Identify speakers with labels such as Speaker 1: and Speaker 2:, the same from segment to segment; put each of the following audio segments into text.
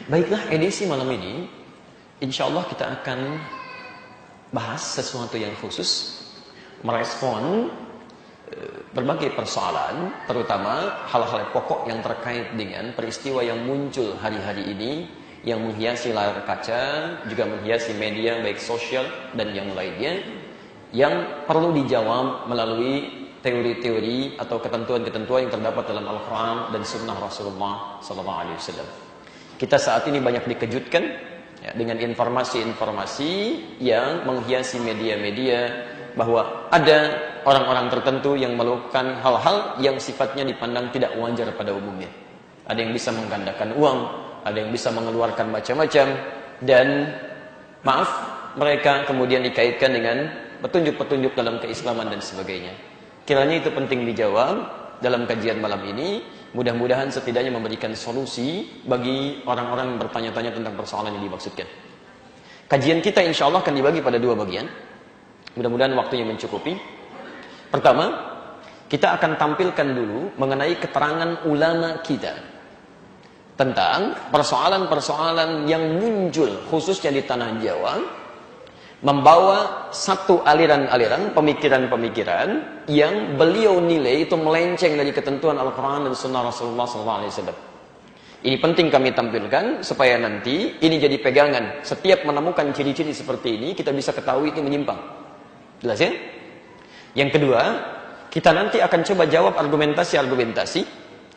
Speaker 1: Baiklah, edisi malam ini insya Allah kita akan bahas sesuatu yang khusus, merespon berbagai persoalan, terutama hal-hal pokok yang terkait dengan peristiwa yang muncul hari-hari ini, yang menghiasi layar kaca, juga menghiasi media baik sosial dan yang lainnya, yang perlu dijawab melalui teori-teori atau ketentuan-ketentuan yang terdapat dalam Al-Quran dan Sunnah Rasulullah SAW. Kita saat ini banyak dikejutkan ya, dengan informasi-informasi yang menghiasi media-media bahwa ada orang-orang tertentu yang melakukan hal-hal yang sifatnya dipandang tidak wajar pada umumnya. Ada yang bisa menggandakan uang, ada yang bisa mengeluarkan macam-macam, dan maaf, mereka kemudian dikaitkan dengan petunjuk-petunjuk dalam keislaman dan sebagainya. Kiranya itu penting dijawab dalam kajian malam ini. Mudah-mudahan setidaknya memberikan solusi bagi orang-orang yang bertanya-tanya tentang persoalan yang dimaksudkan. Kajian kita insya Allah akan dibagi pada dua bagian. Mudah-mudahan waktunya mencukupi. Pertama, kita akan tampilkan dulu mengenai keterangan ulama kita tentang persoalan-persoalan yang muncul khususnya di tanah Jawa, membawa satu aliran-aliran pemikiran-pemikiran yang beliau nilai itu melenceng dari ketentuan Al-Quran dan Sunnah Rasulullah SAW. Ini penting kami tampilkan supaya nanti ini jadi pegangan. Setiap menemukan ciri-ciri seperti ini kita bisa ketahui ini menyimpang. Jelas ya? Yang kedua, kita nanti akan coba jawab argumentasi-argumentasi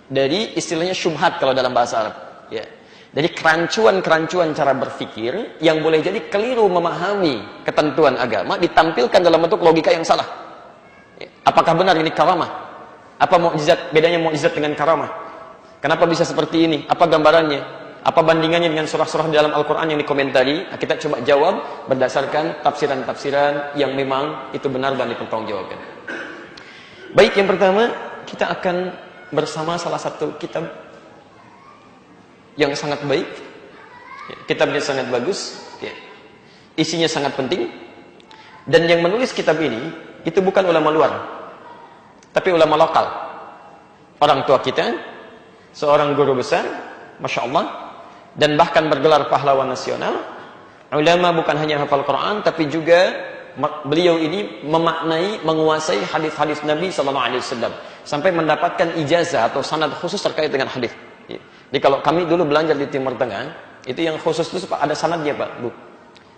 Speaker 1: dari istilahnya syubhat kalau dalam bahasa Arab. Ya. Dari kerancuan-kerancuan cara berpikir yang boleh jadi keliru memahami ketentuan agama ditampilkan dalam bentuk logika yang salah. Apakah benar ini karamah? Apa mukjizat? Bedanya mukjizat dengan karamah? Kenapa bisa seperti ini? Apa gambarannya? Apa bandingannya dengan surah-surah dalam Al-Quran yang dikomentari? Nah, kita coba jawab berdasarkan tafsiran-tafsiran yang memang itu benar dan dipertanggungjawabkan. Baik, yang pertama kita akan bersama salah satu kitab yang sangat baik, kitabnya sangat bagus, isinya sangat penting, dan yang menulis kitab ini itu bukan ulama luar, tapi ulama lokal, orang tua kita, seorang guru besar, masya Allah, dan bahkan bergelar pahlawan nasional. Ulama bukan hanya hafal Quran, tapi juga beliau ini memaknai, menguasai hadis-hadis Nabi SAW sampai mendapatkan ijazah atau sanad khusus terkait dengan hadis. Jadi kalau kami dulu belajar di Timur Tengah, itu yang khusus itu ada sanadnya Pak, Bu.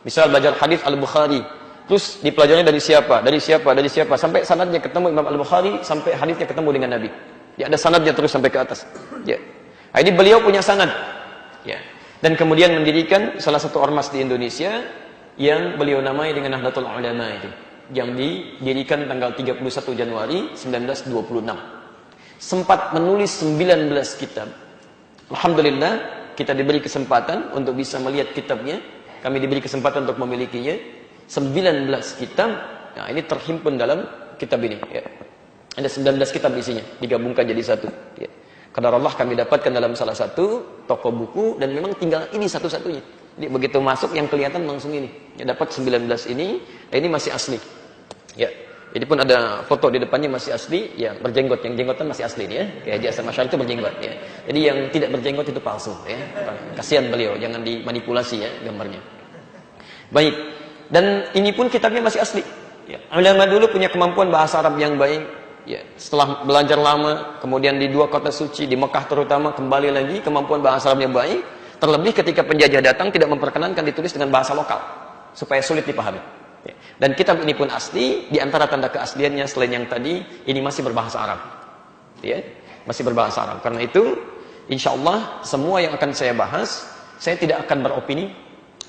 Speaker 1: Misal belajar hadis Al-Bukhari, terus dipelajarinya dari siapa, dari siapa, dari siapa, sampai sanadnya ketemu Imam Al-Bukhari, sampai hadisnya ketemu dengan Nabi. Ya, ada sanadnya terus sampai ke atas. Ya. Nah, ini beliau punya sanad. Ya. Dan kemudian mendirikan salah satu ormas di Indonesia yang beliau namai dengan Nahdlatul Ulama itu, yang didirikan tanggal 31 Januari 1926. Sempat menulis 19 kitab. Alhamdulillah kita diberi kesempatan untuk bisa melihat kitabnya. Kami diberi kesempatan untuk memilikinya. 19 kitab. Nah, ini terhimpun dalam kitab ini. Ya. Ada 19 kitab isinya, digabungkan jadi satu. Ya. Qadar Allah kami dapatkan dalam salah satu toko buku, dan memang tinggal ini satu-satunya. Jadi begitu masuk yang kelihatan langsung ini. Ya, dapat 19 ini. Nah, ini masih asli. Ya. Jadi pun ada foto di depannya masih asli, ya berjenggot, yang jenggotan masih asli nih ya. Kayak Haji Hasan Masyar itu berjenggot ya. Jadi yang tidak berjenggot itu palsu ya. Kasihan beliau, jangan dimanipulasi ya gambarnya. Baik. Dan ini pun kitabnya masih asli. Ya. Ulama dulu punya kemampuan bahasa Arab yang baik. Ya. Setelah belajar lama, kemudian di dua kota suci, di Mekah terutama, kembali lagi kemampuan bahasa Arabnya baik. Terlebih ketika penjajah datang tidak memperkenankan ditulis dengan bahasa lokal supaya sulit dipahami. Dan kitab ini pun asli. Di antara tanda keasliannya selain yang tadi, ini masih berbahasa Arab. Ya, masih berbahasa Arab. Karena itu, insya Allah semua yang akan saya bahas, saya tidak akan beropini,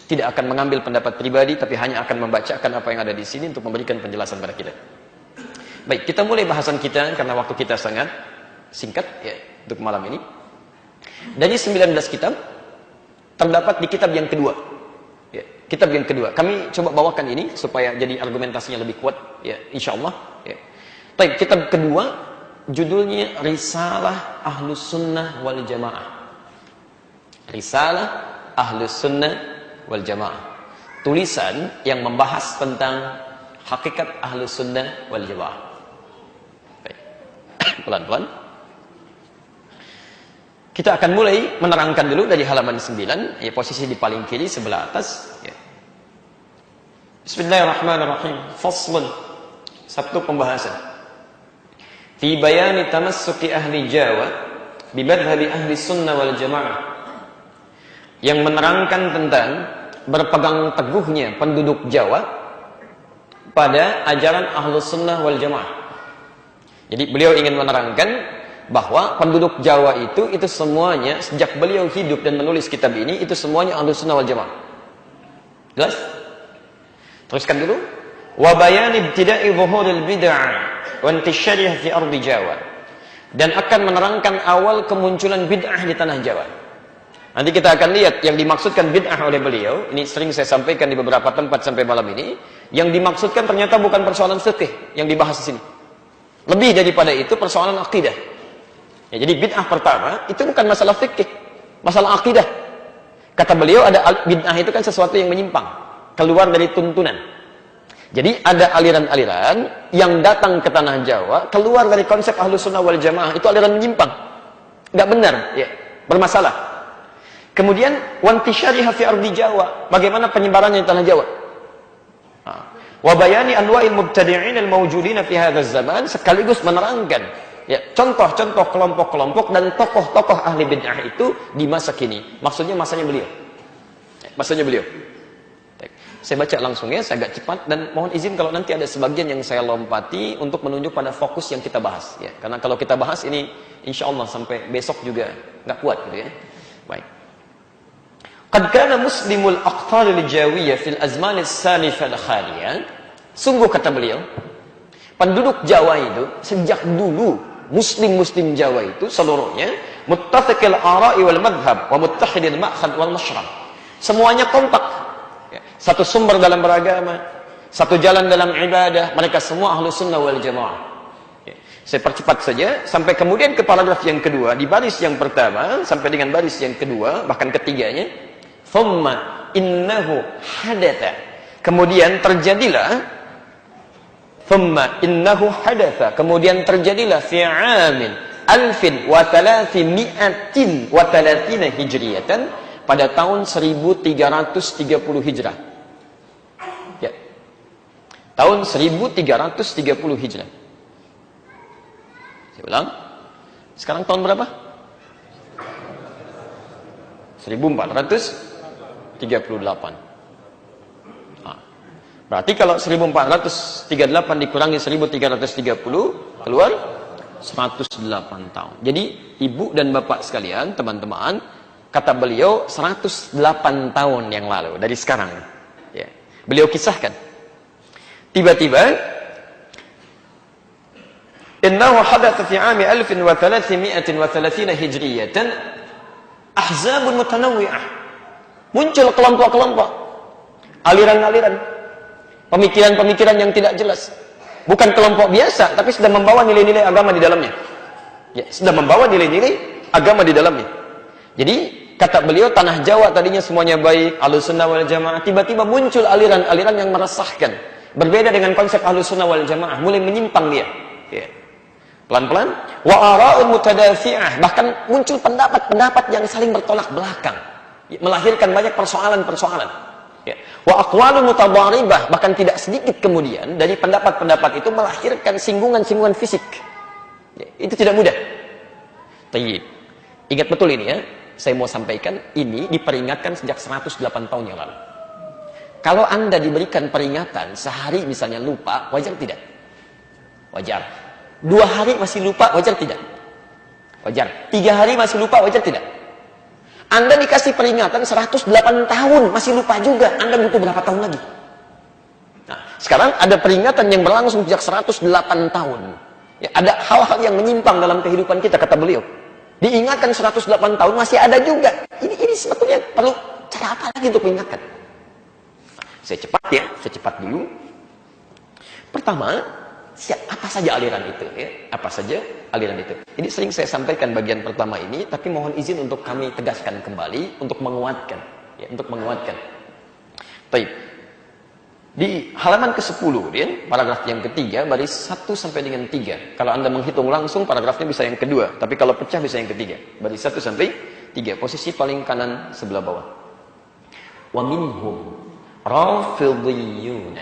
Speaker 1: tidak akan mengambil pendapat pribadi, tapi hanya akan membacakan apa yang ada di sini untuk memberikan penjelasan pada kita. Baik, kita mulai bahasan kita karena waktu kita sangat singkat ya untuk malam ini. Dari 19 kitab terdapat di kitab yang kedua. Ya, kitab yang kedua. Kami coba bawakan ini supaya jadi argumentasinya lebih kuat ya, insyaallah ya. Baik, kitab kedua judulnya Risalah Ahlus Sunnah wal Jamaah. Risalah Ahlus Sunnah wal Jamaah. Tulisan yang membahas tentang hakikat Ahlus Sunnah wal Jamaah. Baik. Pelan-pelan. Kita akan mulai menerangkan dulu dari halaman 9, ya, posisi di paling kiri sebelah atas. Ya. Bismillahirrahmanirrahim. Faslun. Satu pembahasan. Fi bayani tamassuki ahli Jawa bi madhhabi ahli sunnah wal jamaah. Yang menerangkan tentang berpegang teguhnya penduduk Jawa pada ajaran ahlus sunnah wal jamaah. Jadi beliau ingin menerangkan bahwa penduduk Jawa itu semuanya sejak beliau hidup dan menulis kitab ini itu semuanya ahlus sunnah wal jamaah. Jelas? Teruskan dulu. Wa bayan ibtida'i zuhuril bid'ah wa intisyariha fi ardi Jawa. Dan akan menerangkan awal kemunculan bid'ah di tanah Jawa. Nanti kita akan lihat yang dimaksudkan bid'ah oleh beliau. Ini sering saya sampaikan di beberapa tempat sampai malam ini. Yang dimaksudkan ternyata bukan persoalan fikih yang dibahas di sini. Lebih daripada itu persoalan akidah. Ya, jadi bid'ah pertama itu bukan masalah fikih, masalah akidah. Kata beliau ada bid'ah itu kan sesuatu yang menyimpang, keluar dari tuntunan. Jadi ada aliran-aliran yang datang ke tanah Jawa, keluar dari konsep ahlus sunnah wal jamaah, itu aliran menyimpang. Nggak benar, ya, bermasalah. Kemudian wantisyariha fi ardi Jawa, bagaimana penyebarannya di tanah Jawa? Wa bayani anwa'il mubtadi'in al-mawjudin fi hadzal zaman, sekaligus menerangkan ya, contoh-contoh kelompok-kelompok dan tokoh-tokoh ahli bid'ah itu di masa kini. Maksudnya masanya beliau. Masanya beliau. Saya baca langsung ya, saya agak cepat dan mohon izin kalau nanti ada sebagian yang saya lompati untuk menunjuk pada fokus yang kita bahas ya. Karena kalau kita bahas ini insya Allah sampai besok juga nggak kuat gitu ya. Baik. Qad kana muslimul aqtar al-jawiyah fil azman as-salifah al-khaliyah. Sungguh kata beliau, penduduk Jawa itu sejak dulu muslim Jawa itu seluruhnya muttafiqil ara'i wal madhhab wa muttahidil ma'khad wal mashrab. Semuanya kompak. Satu sumber dalam beragama, satu jalan dalam ibadah, mereka semua ahlus sunnah wal jamaah. Saya percepat saja sampai kemudian ke paragraf yang kedua, di baris yang pertama sampai dengan baris yang kedua bahkan ketiganya, thumma innahu hadatha. Kemudian terjadilah thumma innahu hadatha, kemudian terjadilah fi amin 1330 hijriyatan, pada tahun 1330 hijrah. Ya. Tahun 1330 hijrah. Saya ulang. Sekarang tahun berapa? 1438. Berarti kalau 1438 dikurangi 1330 keluar 108 tahun. Jadi ibu dan bapak sekalian, teman-teman, kata beliau 108 tahun yang lalu dari sekarang. Ya. Beliau kisahkan. Tiba-tiba innahu hadatha fi 'ami 1330 hijriyatan ahzabun mutanawwi'ah. Muncul kelompok-kelompok, aliran-aliran, pemikiran-pemikiran yang tidak jelas. Bukan kelompok biasa, tapi sudah membawa nilai-nilai agama di dalamnya. Ya, sudah membawa nilai-nilai agama di dalamnya. Jadi kata beliau tanah Jawa tadinya semuanya baik, ahlus sunnah wal jamaah, tiba-tiba muncul aliran-aliran yang meresahkan. Berbeda dengan konsep ahlus sunnah wal jamaah, mulai menyimpang dia. Ya. Pelan-pelan. Wa ara'un mutadafi'ah, bahkan muncul pendapat-pendapat yang saling bertolak belakang. Ya, melahirkan banyak persoalan-persoalan. Ya. Wa aqwalun mutadharibah, bahkan tidak sedikit kemudian dari pendapat-pendapat itu melahirkan singgungan-singgungan fisik. Ya, itu tidak mudah. Tayyib. Ingat betul ini ya. Saya mau sampaikan ini diperingatkan sejak 108 tahun yang lalu. Kalau Anda diberikan peringatan sehari misalnya lupa, wajar tidak? Wajar. 2 hari masih lupa, wajar tidak? Wajar. 3 hari masih lupa, wajar tidak? Anda dikasih peringatan 108 tahun masih lupa juga, Anda butuh berapa tahun lagi? Nah, sekarang ada peringatan yang berlangsung sejak 108 tahun. Ya, ada hal-hal yang menyimpang dalam kehidupan kita, kata beliau. Diingatkan 108 tahun masih ada juga. Ini sebetulnya perlu cara apa lagi untuk mengingatkan? Saya cepat ya, saya cepat dulu. Pertama, apa saja aliran itu ya? Apa saja aliran itu? Ini sering saya sampaikan bagian pertama ini, tapi mohon izin untuk kami tegaskan kembali untuk menguatkan ya, untuk menguatkan. Baik. Di halaman ke-10, paragraf yang ketiga, baris 1 sampai dengan 3. Kalau Anda menghitung langsung, paragrafnya bisa yang kedua. Tapi kalau pecah bisa yang ketiga. Baris 1 sampai 3. Posisi paling kanan sebelah bawah. Wa minhum rafidhiyun.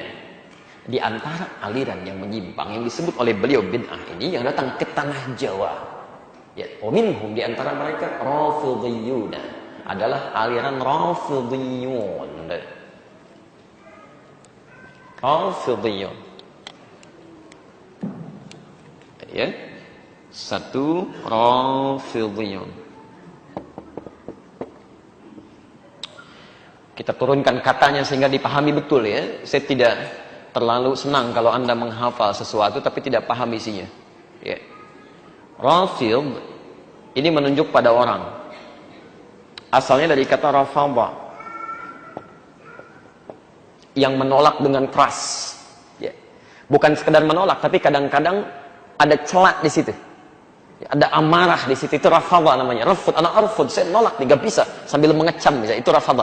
Speaker 1: Di antara aliran yang menyimpang, yang disebut oleh beliau bid'ah ini, yang datang ke tanah Jawa. Ya, wa minhum, di antara mereka rafidhiyun. Adalah aliran rafidhiyun. Rafidhiyun. Ya. 1 Rafidhiyun. Kita turunkan katanya sehingga dipahami betul ya. Saya tidak terlalu senang kalau Anda menghafal sesuatu tapi tidak paham isinya. Ya. Rafidh ini menunjuk pada orang. Asalnya dari kata rafadha, yang menolak dengan keras, ya. Bukan sekedar menolak, tapi kadang-kadang ada celak di situ, ya, ada amarah di situ. Itu rafadha namanya. Rafud, anak arfud, saya nolak nih, gak bisa, sambil mengecam, bisa. Itu rafadha.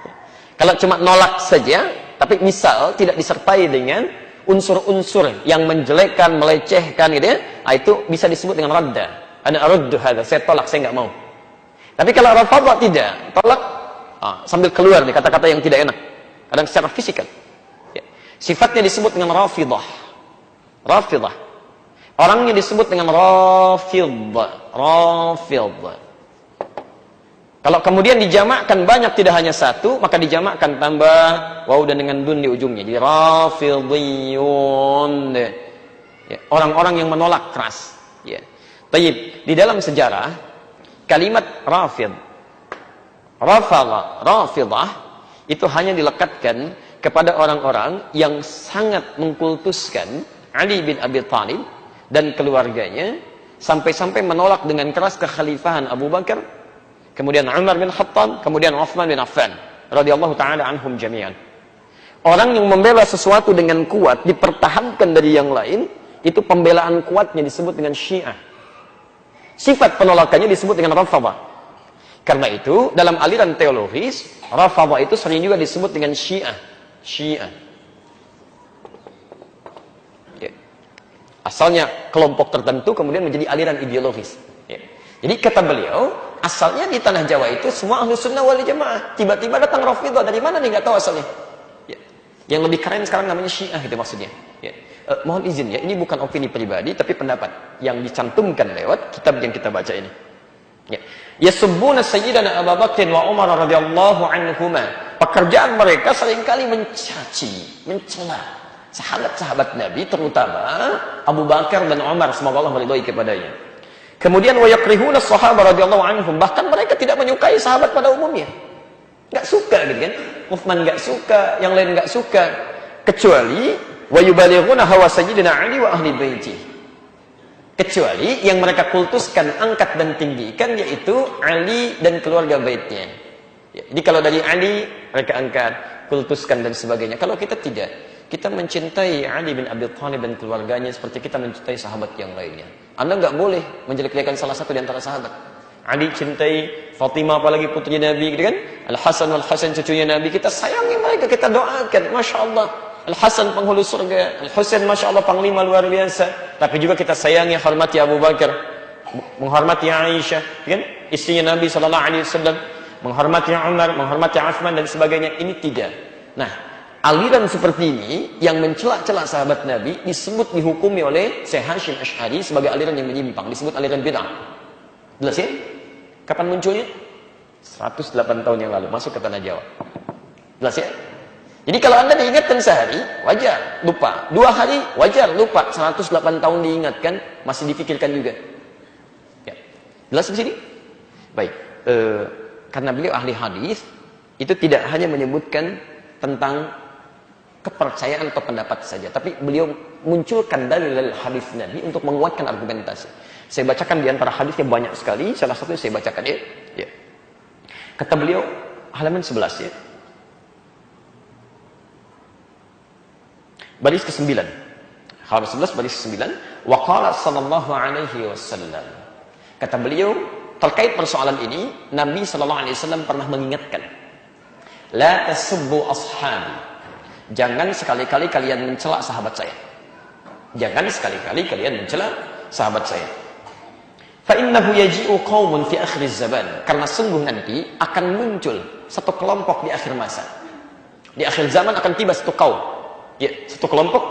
Speaker 1: Ya. Kalau cuma nolak saja, tapi misal tidak disertai dengan unsur-unsur yang menjelekkan, melecehkan, gitu ya, itu bisa disebut dengan radda. Ana aruddu hadza, saya tolak, saya nggak mau. Tapi kalau rafadha tidak, tolak, sambil keluar nih kata-kata yang tidak enak. Kadang secara fisikal. Ya. Sifatnya disebut dengan rafidah. Rafidah. Orangnya disebut dengan rafidh. Rafidh. Kalau kemudian dijamakkan banyak, tidak hanya satu, maka dijamakkan tambah waw dan dengan dun di ujungnya. Jadi rafidhiyun. Ya. Orang-orang yang menolak keras. Ya. Tayyib. Di dalam sejarah, kalimat rafidh, rafadha, rafidah, itu hanya dilekatkan kepada orang-orang yang sangat mengkultuskan Ali bin Abi Thalib dan keluarganya, sampai-sampai menolak dengan keras kekhalifahan Abu Bakar, kemudian Umar bin Khattab, kemudian Uthman bin Affan radhiyallahu taala anhum jami'an. Orang yang membela sesuatu dengan kuat, dipertahankan dari yang lain, itu pembelaan kuatnya disebut dengan Syiah. Sifat penolakannya disebut dengan Rafadhah. Karena itu, dalam aliran teologis, Rafadhah itu sering juga disebut dengan Syiah. Syiah. Ya. Asalnya kelompok tertentu, kemudian menjadi aliran ideologis. Ya. Jadi kata beliau, asalnya di tanah Jawa itu semua Ahlus Sunnah wal Jamaah. Tiba-tiba datang Rafidhah, dari mana nih, nggak tahu asalnya. Ya. Yang lebih keren sekarang namanya Syiah, itu maksudnya. Ya. Mohon izin ya, ini bukan opini pribadi, tapi pendapat yang dicantumkan lewat kitab yang kita baca ini. Ya. Yasubbuna sayyidana Abu Bakr wa Umar radhiyallahu anhuma. Pekerjaan mereka seringkali mencaci, mencela sahabat-sahabat Nabi, terutama Abu Bakar dan Umar, semoga Allah meridhai kepadanya. Kemudian wa yakrihuna sahabat radhiyallahu anhum, bahkan mereka tidak menyukai sahabat pada umumnya. Enggak suka gitu kan? Uthman enggak suka, yang lain enggak suka, kecuali wa yubalighuna hawa sayyidina Ali wa ahli baiti. Kecuali yang mereka kultuskan, angkat dan tinggikan, yaitu Ali dan keluarga baitnya. Ya, jadi kalau dari Ali, mereka angkat, kultuskan dan sebagainya. Kalau kita tidak, kita mencintai Ali bin Abi Thalib dan keluarganya seperti kita mencintai sahabat yang lainnya. Anda nggak boleh menjelek-jelekan salah satu di antara sahabat. Ali cintai Fatimah, apalagi putri Nabi, gitu kan? Al-Hasan wal-Hasan, cucunya Nabi. Kita sayangi mereka, kita doakan. Masya Allah. Al-Hasan penghulu surga, Al-Husain Masya Allah panglima luar biasa. Tapi juga kita sayangi, hormati Abu Bakar, menghormati Aisyah, kan? Istrinya Nabi SAW, menghormati Umar, menghormati Uthman dan sebagainya. Ini tidak. Nah, aliran seperti ini yang mencela-cela sahabat Nabi disebut, dihukumi oleh Syekh Hashim Asy'ari sebagai aliran yang menyimpang, disebut aliran bid'ah. Jelas ya? Kapan munculnya? 108 tahun yang lalu, masuk ke tanah Jawa. Jelas ya? Jadi kalau Anda diingatkan sehari, wajar, lupa. 2 hari, wajar, lupa. 108 tahun diingatkan, masih dipikirkan juga. Ya. Jelas di sini? Baik. Karena beliau ahli hadis, itu tidak hanya menyebutkan tentang kepercayaan atau pendapat saja, tapi beliau munculkan dalil hadis Nabi untuk menguatkan argumentasi. Saya bacakan di antara hadisnya banyak sekali, salah satu saya bacakan ya. Ya. Kata beliau, halaman 11 ya. Baris ke-9. Halaman 11 baris ke-9. Wa qala sallallahu alaihi wasallam. Kata beliau, terkait persoalan ini, Nabi sallallahu alaihi wasallam pernah mengingatkan, la tasubbu ashabi Jangan sekali-kali kalian mencela sahabat saya. Jangan sekali-kali kalian mencela sahabat saya. Fa innahu yaji'u qaumun fi akhiriz zaman. Karena sungguh nanti akan muncul satu kelompok di akhir masa. Di akhir zaman akan tiba satu kaum. Ya, satu kelompok.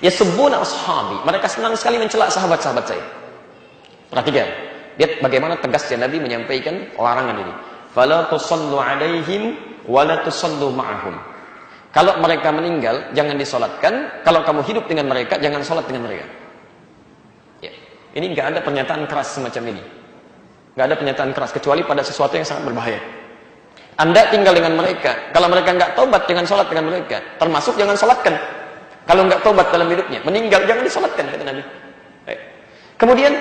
Speaker 1: Yasubbuna ashabi. Mereka senang sekali mencela sahabat-sahabat saya. Perhatikan. Lihat bagaimana tegasnya Nabi menyampaikan larangan ini. Fala tusallu alaihim wa la tusallu ma'ahum. Kalau mereka meninggal, jangan disolatkan. Kalau kamu hidup dengan mereka, jangan solat dengan mereka. Ya. Ini nggak ada pernyataan keras semacam ini. Nggak ada pernyataan keras, kecuali pada sesuatu yang sangat berbahaya. Anda tinggal dengan mereka. Kalau mereka nggak tobat, jangan solat dengan mereka. Termasuk jangan solatkan. Kalau nggak tobat dalam hidupnya, meninggal, jangan disolatkan, kata Nabi. Kemudian,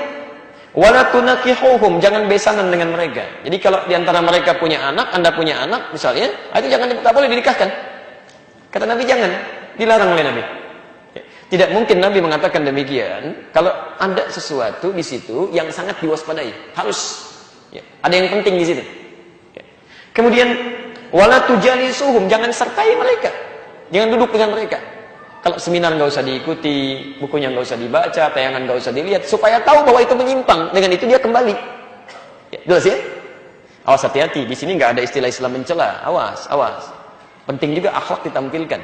Speaker 1: wala tunakihuhum, jangan besanan dengan mereka. Jadi kalau diantara mereka punya anak, Anda punya anak, misalnya, itu jangan, tak boleh dinikahkan. Kata Nabi jangan, dilarang oleh Nabi. Tidak mungkin Nabi mengatakan demikian kalau ada sesuatu di situ yang sangat diwaspadai. Harus ada yang penting di situ. Kemudian wala tujalisuhum, jangan sertai mereka. Jangan duduk dengan mereka. Kalau seminar nggak usah diikuti, bukunya nggak usah dibaca, tayangan nggak usah dilihat, supaya tahu bahwa itu menyimpang. Dengan itu dia kembali. Jelas ya? Awas, hati-hati. Di sini nggak ada istilah Islam mencela. Awas, awas. Penting juga akhlak ditampilkan.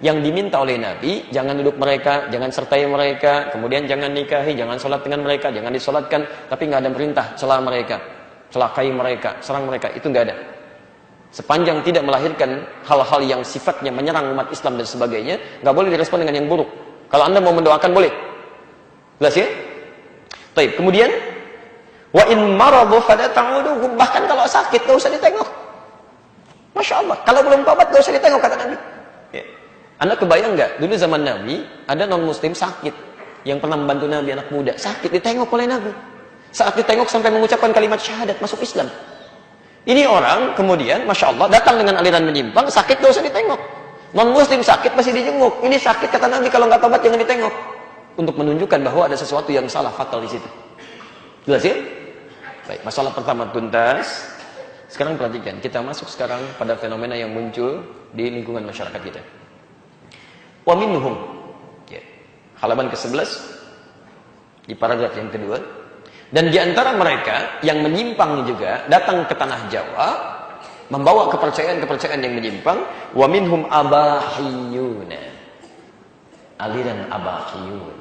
Speaker 1: Yang diminta oleh Nabi, jangan duduk mereka, jangan sertai mereka, kemudian jangan nikahi, jangan sholat dengan mereka, jangan disolatkan, tapi nggak ada perintah celah mereka, celakai mereka, serang mereka, itu nggak ada. Sepanjang tidak melahirkan hal-hal yang sifatnya menyerang umat Islam dan sebagainya, nggak boleh direspon dengan yang buruk. Kalau Anda mau mendoakan boleh. Jelas ya? Baik. Kemudian, wa in maradu fala ta'uduhum, bahkan kalau sakit nggak usah ditengok. Masya Allah, kalau belum tobat gak usah ditengok, kata Nabi. Ya. Anda kebayang nggak? Dulu zaman Nabi ada non Muslim sakit yang pernah membantu Nabi, anak muda sakit, ditengok oleh Nabi. Saat ditengok sampai mengucapkan kalimat syahadat, masuk Islam. Ini orang kemudian, Masya Allah, datang dengan aliran menyimpang, sakit gak usah ditengok. Non Muslim sakit masih dijenguk. Ini sakit, kata Nabi, kalau nggak tobat jangan ditengok. Untuk menunjukkan bahwa ada sesuatu yang salah, fatal di situ. Jelas ya? Baik, masalah pertama tuntas. Sekarang perhatikan, kita masuk sekarang pada fenomena yang muncul di lingkungan masyarakat kita. Wa minhum, ya, halaman ke-11 di paragraf yang kedua. Dan di antara mereka yang menyimpang juga datang ke tanah Jawa membawa kepercayaan-kepercayaan yang menyimpang. Wa minhum abahiyuna, aliran abahiyun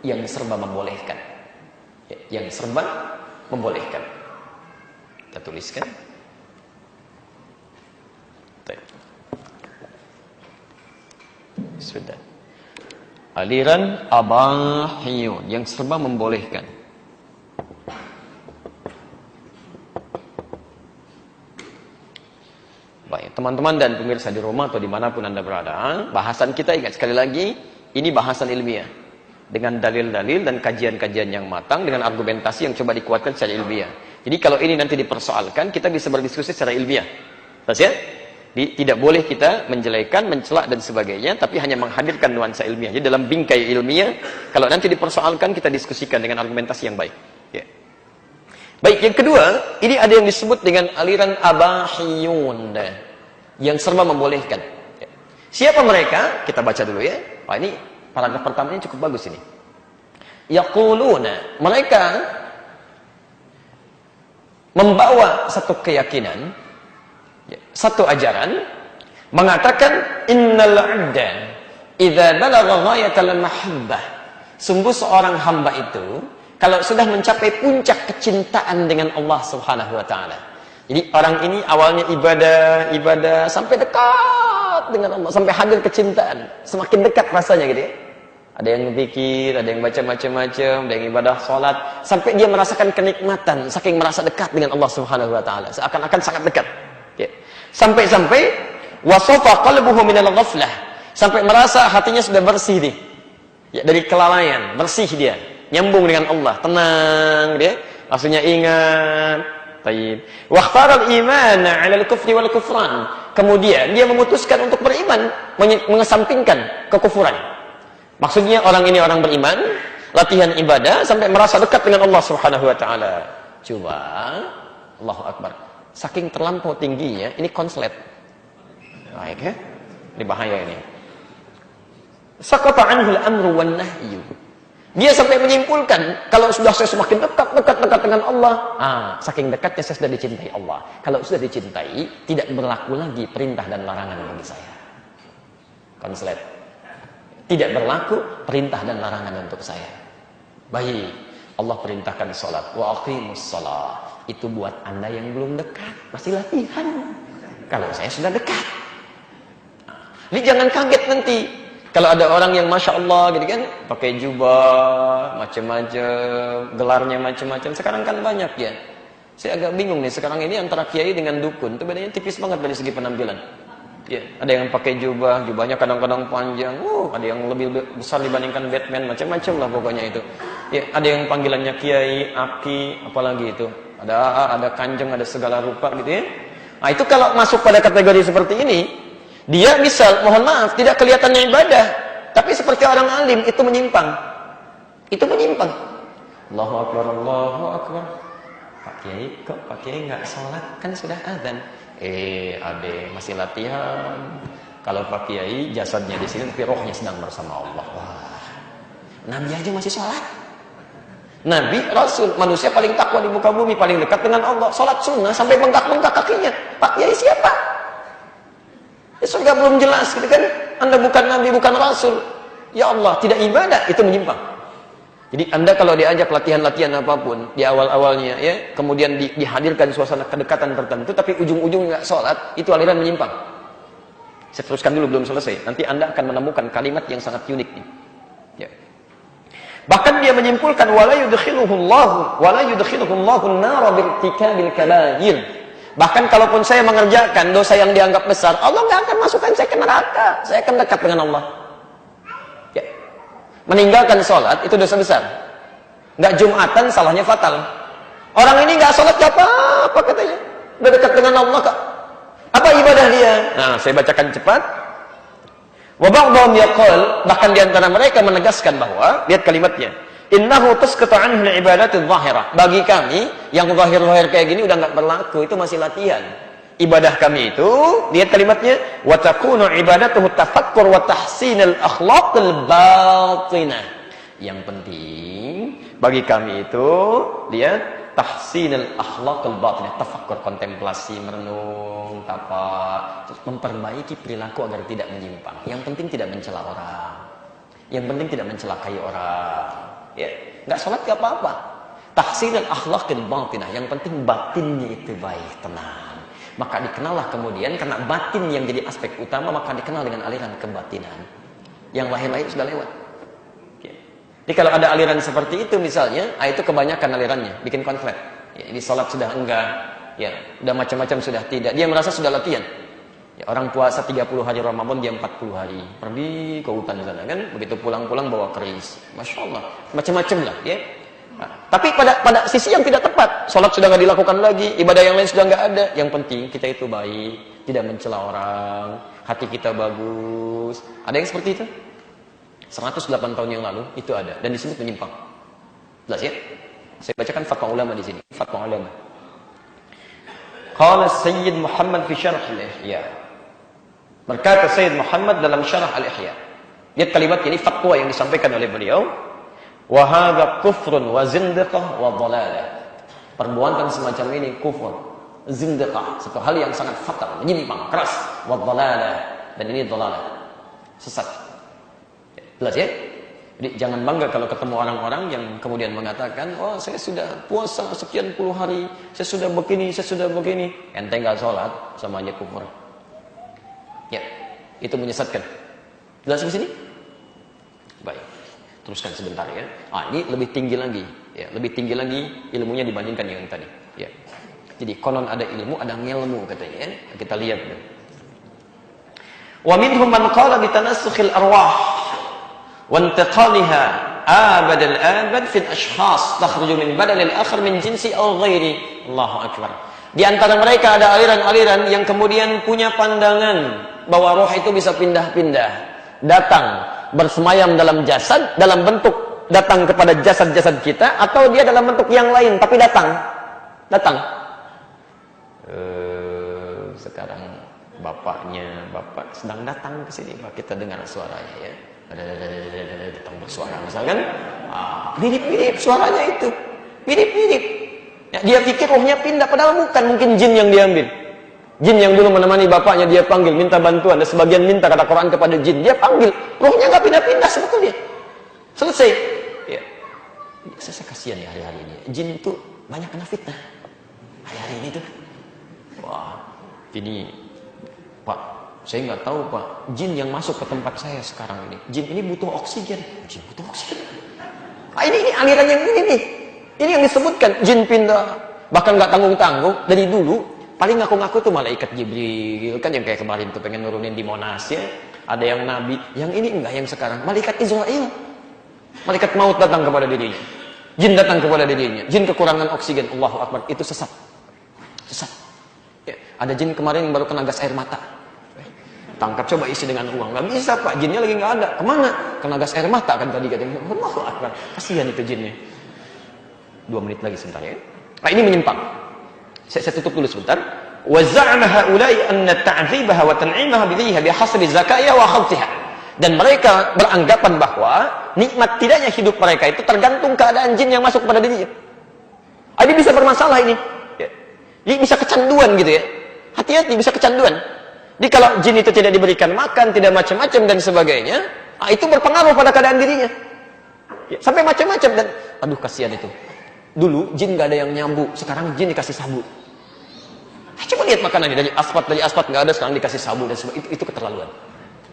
Speaker 1: yang serba membolehkan, ya, yang serba membolehkan. Kita tuliskan. Sudah. Aliran abahiyun yang serba membolehkan. Baik, teman-teman dan pemirsa di rumah atau dimanapun Anda berada, bahasan kita, ingat sekali lagi, ini bahasan ilmiah. Dengan dalil-dalil dan kajian-kajian yang matang, dengan argumentasi yang coba dikuatkan secara ilmiah. Jadi kalau ini nanti dipersoalkan, kita bisa berdiskusi secara ilmiah. Terus ya? Tidak boleh kita menjelekan, mencelak dan sebagainya, tapi hanya menghadirkan nuansa ilmiah. Jadi dalam bingkai ilmiah, kalau nanti dipersoalkan, kita diskusikan dengan argumentasi yang baik. Ya. Baik, yang kedua, ini ada yang disebut dengan aliran abahiyun, yang serba membolehkan. Ya. Siapa mereka? Kita baca dulu ya. Wah, ini paragraf pertamanya cukup bagus ini. Yaquluna, mereka membawa satu keyakinan, satu ajaran, mengatakan innal 'abda idza balagha ghayatal mahabbah, sungguh seorang hamba itu kalau sudah mencapai puncak kecintaan dengan Allah Subhanahu wa taala. Jadi orang ini awalnya ibadah sampai dekat dengan Allah, sampai hadir kecintaan, semakin dekat rasanya gitu ya. Ada yang berzikir, ada yang baca macam-macam, ada yang ibadah salat, sampai dia merasakan kenikmatan saking merasa dekat dengan Allah Subhanahu wa taala, seakan-akan sangat dekat. Ya. Sampai-sampai wasafa qalbuhu minal ghaflah, sampai merasa hatinya sudah bersih nih. Ya, dari kelalaian, bersih dia, nyambung dengan Allah, tenang dia, maksudnya ingat. Baik. Wa ikhtara al-iman 'ala al-kufri wal kufran. Kemudian dia memutuskan untuk beriman, mengesampingkan kekufuran. Maksudnya orang ini orang beriman, latihan ibadah sampai merasa dekat dengan Allah Subhanahu wa taala. Coba, Allahu Akbar. Saking terlampau tingginya, ini konslet. Baik ya. Ini bahaya ini. Saqata anhu al-amru wan nahyu. Dia sampai menyimpulkan, kalau sudah saya semakin dekat dengan Allah, saking dekatnya saya sudah dicintai Allah. Kalau sudah dicintai, tidak berlaku lagi perintah dan larangan bagi saya. Konslet. Tidak berlaku perintah dan larangan untuk saya. Baik, Allah perintahkan sholat. Wa aqimus sholat. Itu buat Anda yang belum dekat, masih latihan. Kalau saya sudah dekat. Jadi jangan kaget nanti. Kalau ada orang yang Masya Allah gitu kan, pakai jubah, macam-macam, gelarnya macam-macam. Sekarang kan banyak ya. Saya agak bingung nih, sekarang ini antara kiai dengan dukun, itu bedanya tipis banget dari segi penampilan. Ya, ada yang pakai jubah, jubahnya kadang-kadang panjang. Ada yang lebih besar dibandingkan Batman, macam-macam lah pokoknya itu. Ya, ada yang panggilannya kiai, aki, apalagi itu. Ada kanjeng, ada segala rupa gitu ya. Nah, itu kalau masuk pada kategori seperti ini, dia misal, mohon maaf, tidak kelihatannya ibadah, tapi seperti orang alim, itu menyimpang. Itu menyimpang. Allahu Akbar, Allahu Akbar. Pak Kiai, kok Pak Kiai nggak sholat? Kan sudah azan. Ade masih latihan. Kalau Pak Kiai, jasadnya di sini, tapi rohnya sedang bersama Allah. Wah, Nabi aja masih sholat. Nabi, Rasul, manusia paling takwa di muka bumi, paling dekat dengan Allah. Sholat sunnah sampai bengkak-bengkak kakinya. Pak Kiai siapa? Ya surga belum jelas gitu kan. Anda bukan Nabi, bukan Rasul. Ya Allah, tidak ibadah, itu menyimpang. Jadi Anda kalau diajak latihan-latihan apapun di awal-awalnya ya, kemudian dihadirkan suasana kedekatan tertentu tapi ujung-ujungnya nggak sholat, itu aliran menyimpang. Saya teruskan dulu, belum selesai. Nanti Anda akan menemukan kalimat yang sangat unik nih. Ya. Bahkan dia menyimpulkan wala yudkhiluhullahu an-nara birtikabil kabair. Bahkan kalaupun saya mengerjakan dosa yang dianggap besar, Allah nggak akan masukkan saya ke neraka. Saya akan dekat dengan Allah. Ya. Meninggalkan sholat itu dosa besar. Nggak Jumatan, salahnya fatal. Orang ini nggak sholat nggak apa-apa katanya. Udah dekat dengan Allah kak. Apa ibadah dia? Nah, saya bacakan cepat. Wa ba'dhum yaqul, bahkan di antara mereka menegaskan bahwa, lihat kalimatnya, innahu tasqatu anhu al-ibadatu adh-dhahirah. Bagi kami yang zahir-zahir kayak gini udah enggak berlaku, itu masih latihan. Ibadah kami itu, lihat kalimatnya, wa takunu ibadatuhu tafakkur wa tahsinul akhlaqil batinah. Yang penting bagi kami itu, lihat, tahsinul akhlaqil batinah, tafakkur, kontemplasi, merenung, tapa, terus memperbaiki perilaku agar tidak menyimpang. Yang penting tidak mencela orang. Yang penting tidak mencelakai orang. Ya, nggak sholat nggak apa-apa. Tahsinul akhlaqil batinah, yang penting batinnya itu baik, tenang. Maka dikenallah kemudian, karena batin yang jadi aspek utama, maka dikenal dengan aliran kebatinan. Yang lain-lain sudah lewat. Ya. Jadi kalau ada aliran seperti itu misalnya, itu kebanyakan alirannya, bikin konflik. Ya, ini sholat sudah enggak, ya, udah macam-macam sudah tidak. Dia merasa sudah latihan. Ya, orang puasa 30 hari Ramadan, dia 40 hari. Pergi ke hutan sana kan, begitu pulang-pulang bawa keris. Masya Allah, macam-macam lah. Ya. Nah, tapi pada sisi yang tidak tepat, sholat sudah nggak dilakukan lagi, ibadah yang lain sudah nggak ada. Yang penting kita itu baik, tidak mencela orang, hati kita bagus. Ada yang seperti itu? 108 tahun yang lalu itu ada, dan disebut menyimpang. Jelas ya? Saya bacakan fatwa ulama di sini. Fatwa ulama. Qala Sayyid Muhammad fi syarh al-Ihya. Berkata Sayyid Muhammad dalam syarah al-Ihya. Lihat kalimat ini, fatwa yang disampaikan oleh beliau. Wa hadza kufrun wa zindiqah wa dhalalah. Perbuatan semacam ini kufur, zindiqah, satu hal yang sangat fatal, menyimpang, keras, wa dhalalah, dan ini dhalalah, sesat. Jelas ya? Jadi jangan bangga kalau ketemu orang-orang yang kemudian mengatakan, "Oh, saya sudah puasa sekian puluh hari, saya sudah begini, saya sudah begini." Ente enggak sholat, sama aja kufur. Ya, itu menyesatkan. Jelas di sini? Baik. Teruskan sebentar ya. Ini lebih tinggi lagi, ya, lebih tinggi lagi ilmunya dibandingkan yang tadi. Ya. Jadi konon ada ilmu, ada ngilmu katanya. Ya. Kita lihat. Ya. Wa minhum man qala bi tanassukhil arwah wa intiqaliha abad al-abad fi al-ashkhas takhruju min badal al-akhar min jinsi aw ghairi. Allahu akbar. Di antara mereka ada aliran-aliran yang kemudian punya pandangan bahwa roh itu bisa pindah-pindah, datang bersemayam dalam jasad, dalam bentuk datang kepada jasad-jasad kita, atau dia dalam bentuk yang lain tapi datang. Sekarang bapak sedang datang ke sini, Pak, kita dengar suaranya ya. Datang bersuara misalkan, mirip-mirip suaranya itu, mirip-mirip. Ya, dia pikir rohnya pindah, padahal bukan, mungkin jin yang diambil. Jin yang dulu menemani bapaknya dia panggil, minta bantuan, dan sebagian minta kata Quran kepada jin, dia panggil, rohnya nggak pindah-pindah sebetulnya. Selesai. Ya. Saya kasihan ya hari-hari ini. Jin itu banyak kena fitnah. Hari-hari ini tuh. Wah, ini Pak, saya nggak tahu Pak, jin yang masuk ke tempat saya sekarang ini, jin ini butuh oksigen. Jin butuh oksigen. Ini aliran yang ini nih. Ini yang disebutkan jin pindah, bahkan nggak tanggung-tanggung dari dulu. Paling ngaku-ngaku tuh malaikat Jibril, kan yang kayak kemarin tuh pengen nurunin di Monas ya. Ada yang nabi, yang ini enggak, yang sekarang malaikat Israel. Malaikat maut datang kepada dirinya. Jin datang kepada dirinya. Jin kekurangan oksigen. Allahu Akbar, itu sesat. Sesat. Ya, ada jin kemarin yang baru kena gas air mata. Tangkap, coba isi dengan uang. Nggak bisa Pak, jinnya lagi nggak ada. Kemana? Kena gas air mata kan tadi katanya. Allahu Akbar, kasihan itu jinnya. 2 menit lagi sebentar ya. Nah, ini menyimpang. Saya tutup dulu sebentar. Wa za'ama haula'i anna ta'dhibaha wa tan'imaha bihiha bihasabi zakaiha wa khawtiha. Dan mereka beranggapan bahwa nikmat tidaknya hidup mereka itu tergantung keadaan jin yang masuk pada dirinya. Ini bisa bermasalah ini. Ini bisa kecanduan gitu ya. Hati-hati, bisa kecanduan. Jadi kalau jin itu tidak diberikan makan, tidak macam-macam dan sebagainya, itu berpengaruh pada keadaan dirinya. Ya, sampai macam-macam dan aduh kasihan itu. Dulu jin nggak ada yang nyambu, sekarang jin dikasih sabu. Coba lihat makanannya dari aspat nggak ada, sekarang dikasih sabu dan sebagainya. Itu keterlaluan.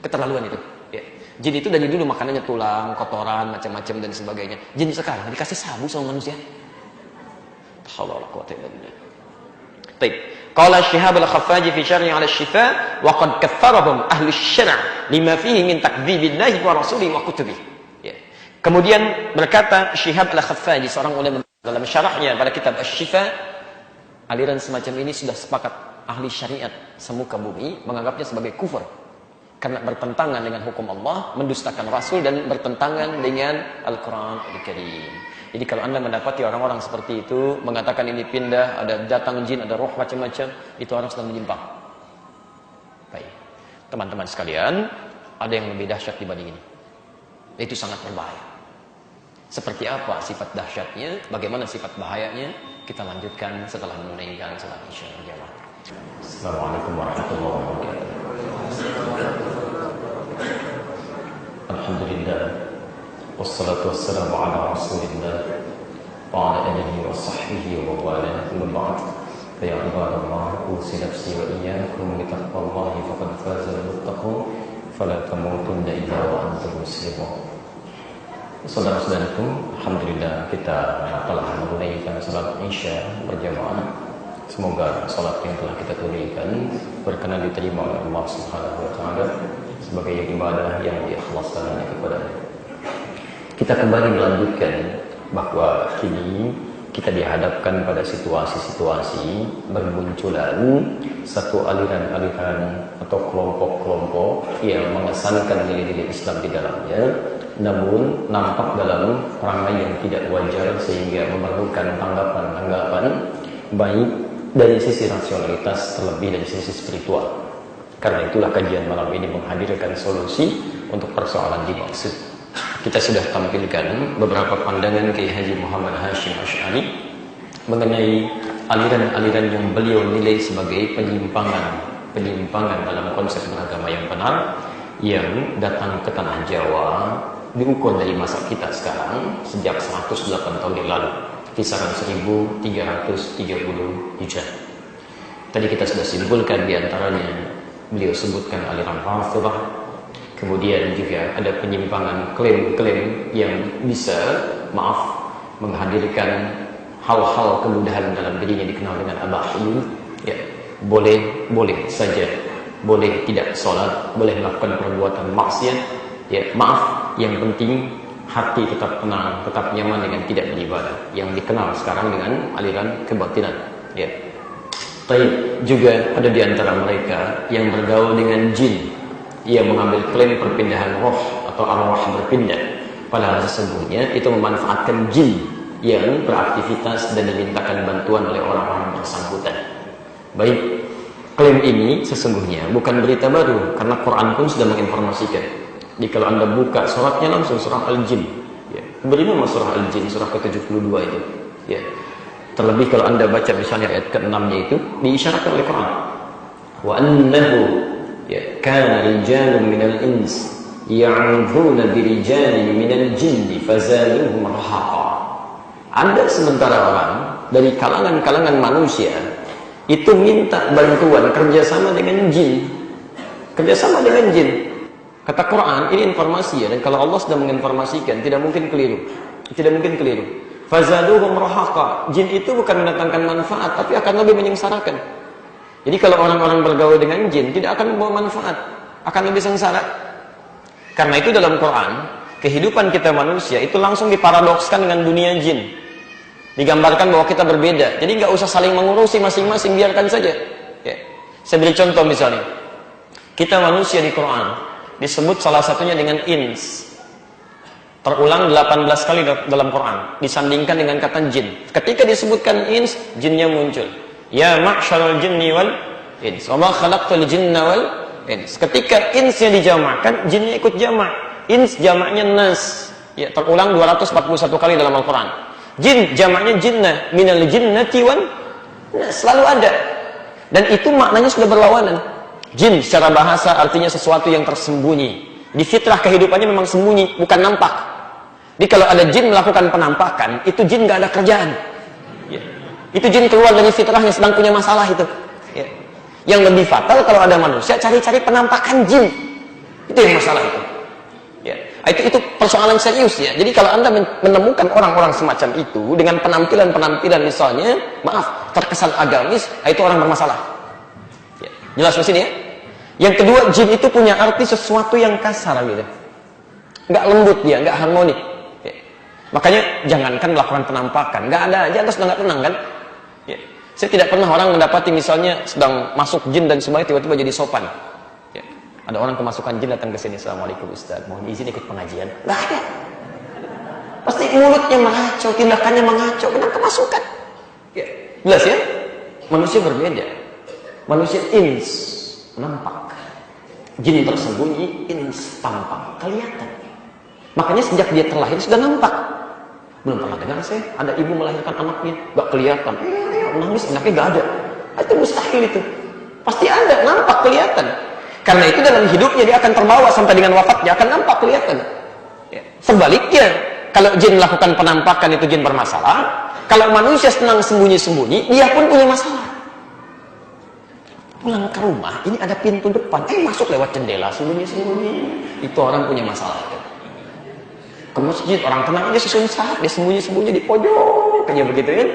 Speaker 1: Keterlaluan itu. Ya. Jin itu dari dulu makanannya tulang, kotoran, macam-macam dan sebagainya. Jin sekarang dikasih sabu sama manusia. Allahu Akbar. Baik. Qala Syihab al-Khaffaji fi syarhi 'ala asy-Syifa wa qad kaffarahum ahli asy-syar' lima fihi min takdzibillahi wa rasulihi wa kutubihi. Ya. Kemudian berkata Syihab al-Khaffaji, seorang ulama dalam syarahnya pada kitab Asy-Syifa, aliran semacam ini sudah sepakat ahli syariat semuka bumi menganggapnya sebagai kufur karena bertentangan dengan hukum Allah, mendustakan Rasul dan bertentangan dengan Al-Quran Al-Karim. Jadi kalau Anda mendapati orang-orang seperti itu mengatakan ini pindah, ada datang jin, ada roh macam-macam, itu orang sedang menyimpang. Baik, teman-teman sekalian, ada yang lebih dahsyat dibanding ini. Itu sangat berbahaya. Seperti apa sifat dahsyatnya, bagaimana sifat bahayanya, kita lanjutkan setelah menunaikan salat Isya berjamaah. Assalamualaikum warahmatullahi wabarakatuh. Alhamdulillah, wassalatu wassalamu ala rasulillah wa ala alihi wa sahbihi wa wala, amma ba'd. Ya ibadallah, usi nafsi wa iyyakum bi taqwallahi faqad faza al-muttaqun, fala tamutunna illa wa antum muslimun. Saudara-saudaraku, alhamdulillah kita telah menunaikan salat Isya berjamaah. Semoga salat yang telah kita tunaikan berkenan diterima oleh Allah Subhanahu wa taala sebagai ibadah yang diikhlaskan kepada-Nya. Kita kembali melanjutkan bahwa kini kita dihadapkan pada situasi-situasi bermunculan satu aliran-aliran atau kelompok-kelompok yang mengesankan nilai-nilai Islam di dalamnya, namun nampak dalam perangai yang tidak wajar sehingga memerlukan tanggapan-tanggapan baik dari sisi rasionalitas terlebih dari sisi spiritual. Karena itulah kajian malam ini menghadirkan solusi untuk persoalan dimaksud. Kita sudah tampilkan beberapa pandangan Kiai Haji Muhammad Hashim Asy'ari mengenai aliran-aliran yang beliau nilai sebagai penyimpangan dalam konsep beragama yang benar yang datang ke tanah Jawa diukur dari masa kita sekarang sejak 108 tahun yang lalu, kisaran 1330 Hijrah. Tadi kita sudah simpulkan diantaranya beliau sebutkan aliran Rafidhah, kemudian juga ada penyimpangan klaim-klaim yang bisa menghadirkan hal-hal kemudahan dalam dirinya dikenal dengan abahiyun. Ya, boleh saja, boleh tidak sholat, boleh melakukan perbuatan maksiat. Ya, yang penting hati tetap tenang, tetap nyaman dengan tidak beribadah, yang dikenal sekarang dengan aliran kebatilan. Ya. Baik, juga ada di antara mereka yang bergaul dengan jin, yang mengambil klaim perpindahan roh atau arwah berpindah, padahal sesungguhnya itu memanfaatkan jin yang beraktivitas dan dimintakan bantuan oleh orang-orang bersangkutan. Baik, Klaim ini sesungguhnya bukan berita baru, karena Quran pun sudah menginformasikan. Jadi kalau Anda buka suratnya langsung surah Al-Jin. Ya. Beri nama surah Al-Jin, surah ke-72 itu. Ya. Terlebih kalau Anda baca misalnya ayat ke-6-nya itu diisyaratkan oleh Quran. Wa annahu ya kana rijalun minal ins ya'udhuna birijalin minal jinni fazaduhum rahaqa. Ada sementara orang dari kalangan-kalangan manusia itu minta bantuan kerjasama dengan jin. Kerjasama dengan jin. Kata Quran, ini informasi ya, dan kalau Allah sudah menginformasikan, tidak mungkin keliru. Tidak mungkin keliru. Fazaduhum rahaqa. Jin itu bukan mendatangkan manfaat, tapi akan lebih menyengsarakan. Jadi kalau orang-orang bergaul dengan jin, tidak akan membawa manfaat, akan lebih sengsara. Karena itu dalam Quran, kehidupan kita manusia itu langsung diparadokskan dengan dunia jin. Digambarkan bahwa kita berbeda. Jadi nggak usah saling mengurusi masing-masing, biarkan saja. Ya. Saya beri contoh misalnya. Kita manusia di Quran disebut salah satunya dengan ins. Terulang 18 kali dalam Quran. Disandingkan dengan kata jin. Ketika disebutkan ins, jinnya muncul. Ya ma'syarul jinni wal ins. Wa ma khalaqtul jinna wal ins. Ketika insnya dijamakkan, jinnya ikut jamak. Ins jamaknya nas. Ya, terulang 241 kali dalam Al-Quran. Jin jamaknya jinnah, minal jinnati wan nas, selalu ada. Dan itu maknanya sudah berlawanan. Jin secara bahasa artinya sesuatu yang tersembunyi. Di fitrah kehidupannya memang sembunyi, bukan nampak. Jadi kalau ada jin melakukan penampakan, itu jin nggak ada kerjaan. Ya. Itu jin keluar dari fitrahnya, sedang punya masalah itu. Ya. Yang lebih fatal kalau ada manusia cari-cari penampakan jin. Itu yang masalah itu. Ya. Itu persoalan serius ya. Jadi kalau Anda menemukan orang-orang semacam itu dengan penampilan-penampilan misalnya, maaf, terkesan agamis, itu orang bermasalah. Ya. Jelas di sini ya. Yang kedua, jin itu punya arti sesuatu yang kasar gitu. Nggak lembut dia, nggak harmonik. Ya. Makanya jangankan melakukan penampakan, nggak ada aja Anda sudah nggak tenang kan? Ya. Saya tidak pernah orang mendapati misalnya sedang masuk jin dan sebagainya tiba-tiba jadi sopan. Ada orang kemasukan jin datang ke sini, Assalamualaikum Ustaz, mohon izin ikut pengajian. Nggak ada. Pasti mulutnya mengaco, tindakannya mengaco, benar kemasukan. Ya. Jelas ya? Manusia berbeda. Manusia ins, nampak. Jin tersembunyi, ins tampak, kelihatan. Makanya sejak dia terlahir sudah nampak. Belum pernah dengar saya ada ibu melahirkan anaknya, nggak kelihatan. Nangis, anaknya nggak ada. Itu mustahil itu. Pasti ada, nampak, kelihatan. Karena itu dalam hidupnya dia akan terbawa sampai dengan wafatnya akan nampak kelihatan. Ya. Sebaliknya, kalau jin melakukan penampakan itu jin bermasalah. Kalau manusia senang sembunyi-sembunyi, dia pun punya masalah. Pulang ke rumah, ini ada pintu depan, masuk lewat jendela sembunyi-sembunyi. Itu orang punya masalah. Ke masjid orang tenang aja sesuatu, dia sembunyi-sembunyi di pojok, kayak begitu ya.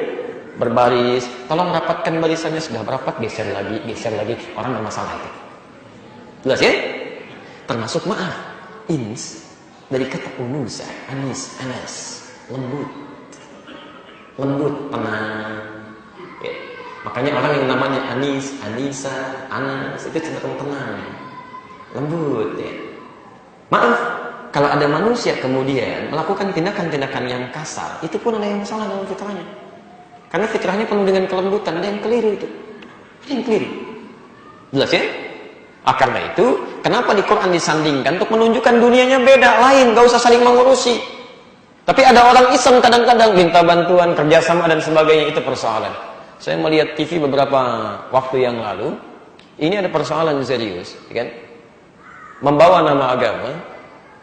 Speaker 1: Berbaris, tolong rapatkan barisannya, sudah berapat, geser lagi, orang bermasalah itu. Jelas ya? Termasuk maaf, ins dari kata unusa, anis, anas, lembut, tenang. Ya. Makanya orang yang namanya anis, anisa, anas itu cenderung tenang, lembut. Ya. Maaf, kalau ada manusia kemudian melakukan tindakan-tindakan yang kasar, itu pun ada yang salah dalam fitrahnya. Karena fitrahnya penuh dengan kelembutan, ada yang keliru itu, ada yang keliru. Jelas ya? Karena itu, kenapa di Quran disandingkan untuk menunjukkan dunianya beda, lain, gak usah saling mengurusi. Tapi ada orang iseng kadang-kadang minta bantuan, kerjasama dan sebagainya, itu persoalan. Saya melihat TV beberapa waktu yang lalu, ini ada persoalan serius, kan? Membawa nama agama,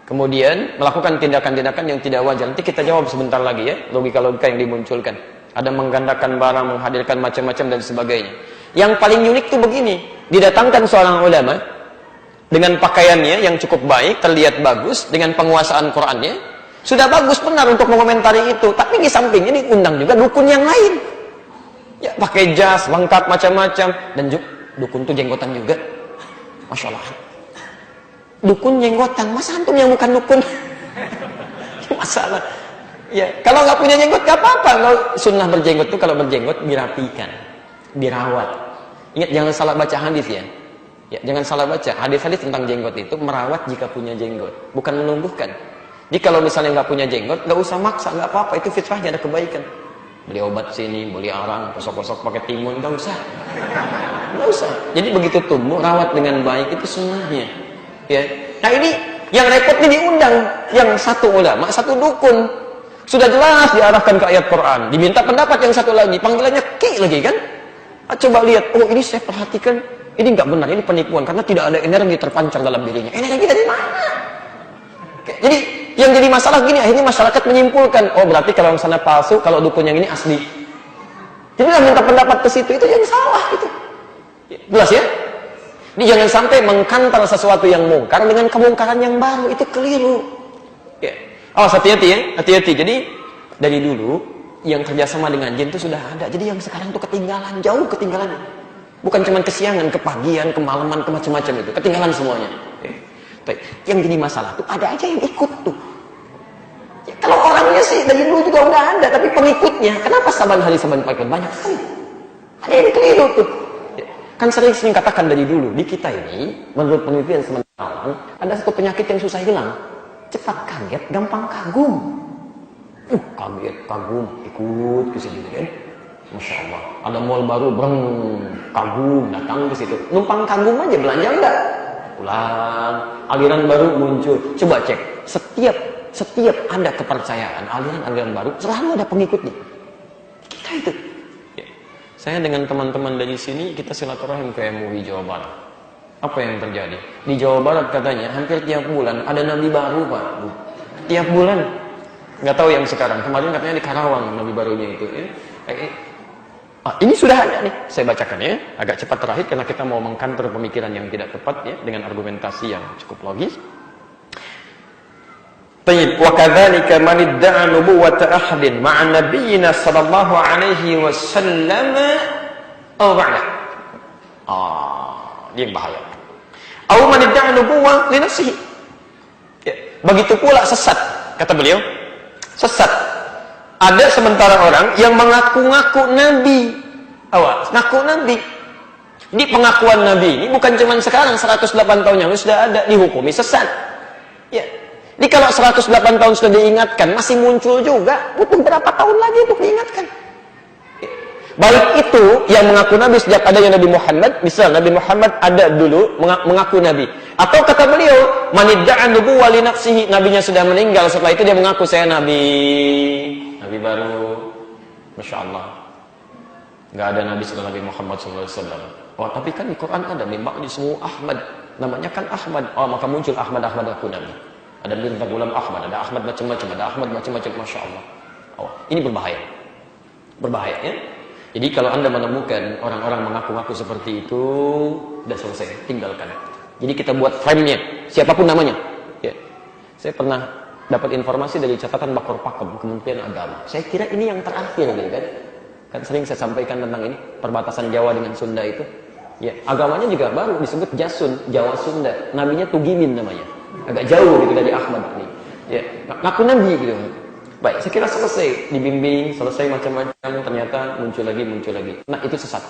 Speaker 1: kemudian melakukan tindakan-tindakan yang tidak wajar. Nanti kita jawab sebentar lagi ya, logika-logika yang dimunculkan. Ada menggandakan barang, menghadirkan macam-macam dan sebagainya. Yang paling unik tuh begini, didatangkan seorang ulama dengan pakaiannya yang cukup baik, terlihat bagus, dengan penguasaan Qurannya, sudah bagus benar untuk mengomentari itu, tapi di sampingnya diundang juga dukun yang lain. Ya, pakai jas, lengkap macam-macam, dan dukun tuh jenggotan juga. Masya Allah. Dukun jenggotan, masa antum yang bukan dukun? Masalah. Ya, kalau nggak punya jenggot nggak apa-apa. Kalau sunnah berjenggot tuh kalau berjenggot dirapikan, dirawat. Ingat jangan salah baca hadis ya. Ya, jangan salah baca. Hadis-hadis tentang jenggot itu merawat jika punya jenggot, bukan menumbuhkan. Jadi kalau misalnya nggak punya jenggot, nggak usah maksa, nggak apa-apa. Itu fitrahnya, ada kebaikan. Beli obat sini, beli arang, kosok-kosok pakai timun, nggak usah. nggak usah. Jadi begitu tumbuh, rawat dengan baik, itu sunnahnya. Ya. Nah ini yang repot ini diundang yang satu ulama, satu dukun. Sudah jelas diarahkan ke ayat Quran. Diminta pendapat yang satu lagi, panggilannya ki lagi kan? Coba lihat, oh ini saya perhatikan, ini nggak benar, ini penipuan karena tidak ada energi terpancar dalam dirinya. Energi dari mana? Jadi yang jadi masalah gini, akhirnya masyarakat menyimpulkan, oh berarti kalau yang sana palsu, kalau dukun yang ini asli. Jadi lah minta pendapat ke situ, itu yang salah itu. Jelas ya? Ini jangan sampai mengkantar sesuatu yang mungkar dengan kemungkaran yang baru, itu keliru. Ya. Awas hati-hati ya, hati-hati. Jadi dari dulu yang kerjasama dengan jin itu sudah ada. Jadi yang sekarang tuh ketinggalan, jauh ketinggalan. Bukan cuma kesiangan, kepagian, kemalaman, ke macam-macam itu, ketinggalan semuanya. Ya. Yang jadi masalah tuh ada aja yang ikut tuh. Ya, kalau orangnya sih dari dulu juga udah ada, tapi pengikutnya, kenapa saban hari saban pagi banyak sekali? Ada yang keliru tuh. Ya. Kan sering katakan dari dulu di kita ini, menurut penelitian sementara, ada satu penyakit yang susah hilang. Cepat kaget, gampang kagum. Kaget, kagum, ikut ke situ kan. Masya Allah. Ada mall baru, kagum, datang ke situ. Numpang kagum aja, belanja enggak? Pulang, aliran baru muncul. Coba cek, setiap ada kepercayaan, aliran baru, selalu ada pengikutnya. Kita itu. Ya. Saya dengan teman-teman dari sini, kita silaturahim ke MUI Jawa Barat. Apa yang terjadi? Di Jawa Barat katanya hampir tiap bulan ada nabi baru, Pak. Tiap bulan. Nggak tahu yang sekarang. Kemarin katanya di Karawang nabi barunya itu. Ini sudah ada nih. Saya bacakan ya. Agak cepat terakhir karena kita mau mengkantor pemikiran yang tidak tepat ya dengan argumentasi yang cukup logis. Tayyib wa kadzalika man idda'a nubuwwata ahadin ma'a nabiyyina sallallahu alaihi wasallam aw ba'da. Dia yang bahaya. Aw man idda'a nubuwwah li nafsihi. Ya. Begitu pula sesat, kata beliau. Sesat. Ada sementara orang yang mengaku-ngaku nabi. Awas, ngaku nabi. Ini pengakuan nabi ini bukan cuma sekarang 108 tahun yang lalu sudah ada, dihukumi sesat. Ya. Jadi kalau 108 tahun sudah diingatkan, masih muncul juga, butuh berapa tahun lagi untuk diingatkan? Baik itu yang mengaku nabi sejak adanya Nabi Muhammad, misal Nabi Muhammad ada dulu mengaku nabi, atau kata beliau manidda'a nubuwwa li nafsihi, nabinya sudah meninggal, setelah itu dia mengaku saya nabi baru. Masya Allah, nggak ada nabi setelah Nabi Muhammad SAW. Oh tapi kan di Quran ada memang disebut Ahmad, namanya kan Ahmad. Oh maka muncul Ahmad aku nabi. Ada Mirza Ghulam Ahmad, ada Ahmad macam-macam, ada Ahmad macam-macam. Masya Allah. Oh ini berbahaya ya. Jadi kalau Anda menemukan orang-orang mengaku-ngaku seperti itu, sudah selesai, tinggalkan. Jadi kita buat frame-nya, siapapun namanya. Ya. Saya pernah dapat informasi dari catatan Bakor Pakem, Kementerian Agama. Saya kira ini yang terakhir, gitu kan? Kan sering saya sampaikan tentang ini, perbatasan Jawa dengan Sunda itu. Ya, agamanya juga baru, disebut Jasun, Jawa Sunda. Nabinya Tugimin namanya. Agak jauh gitu dari Ahmad ini. Ya, ngaku nabi gitu. Baik, saya kira selesai, dibimbing, selesai macam-macam, ternyata muncul lagi. Nah, itu sesat.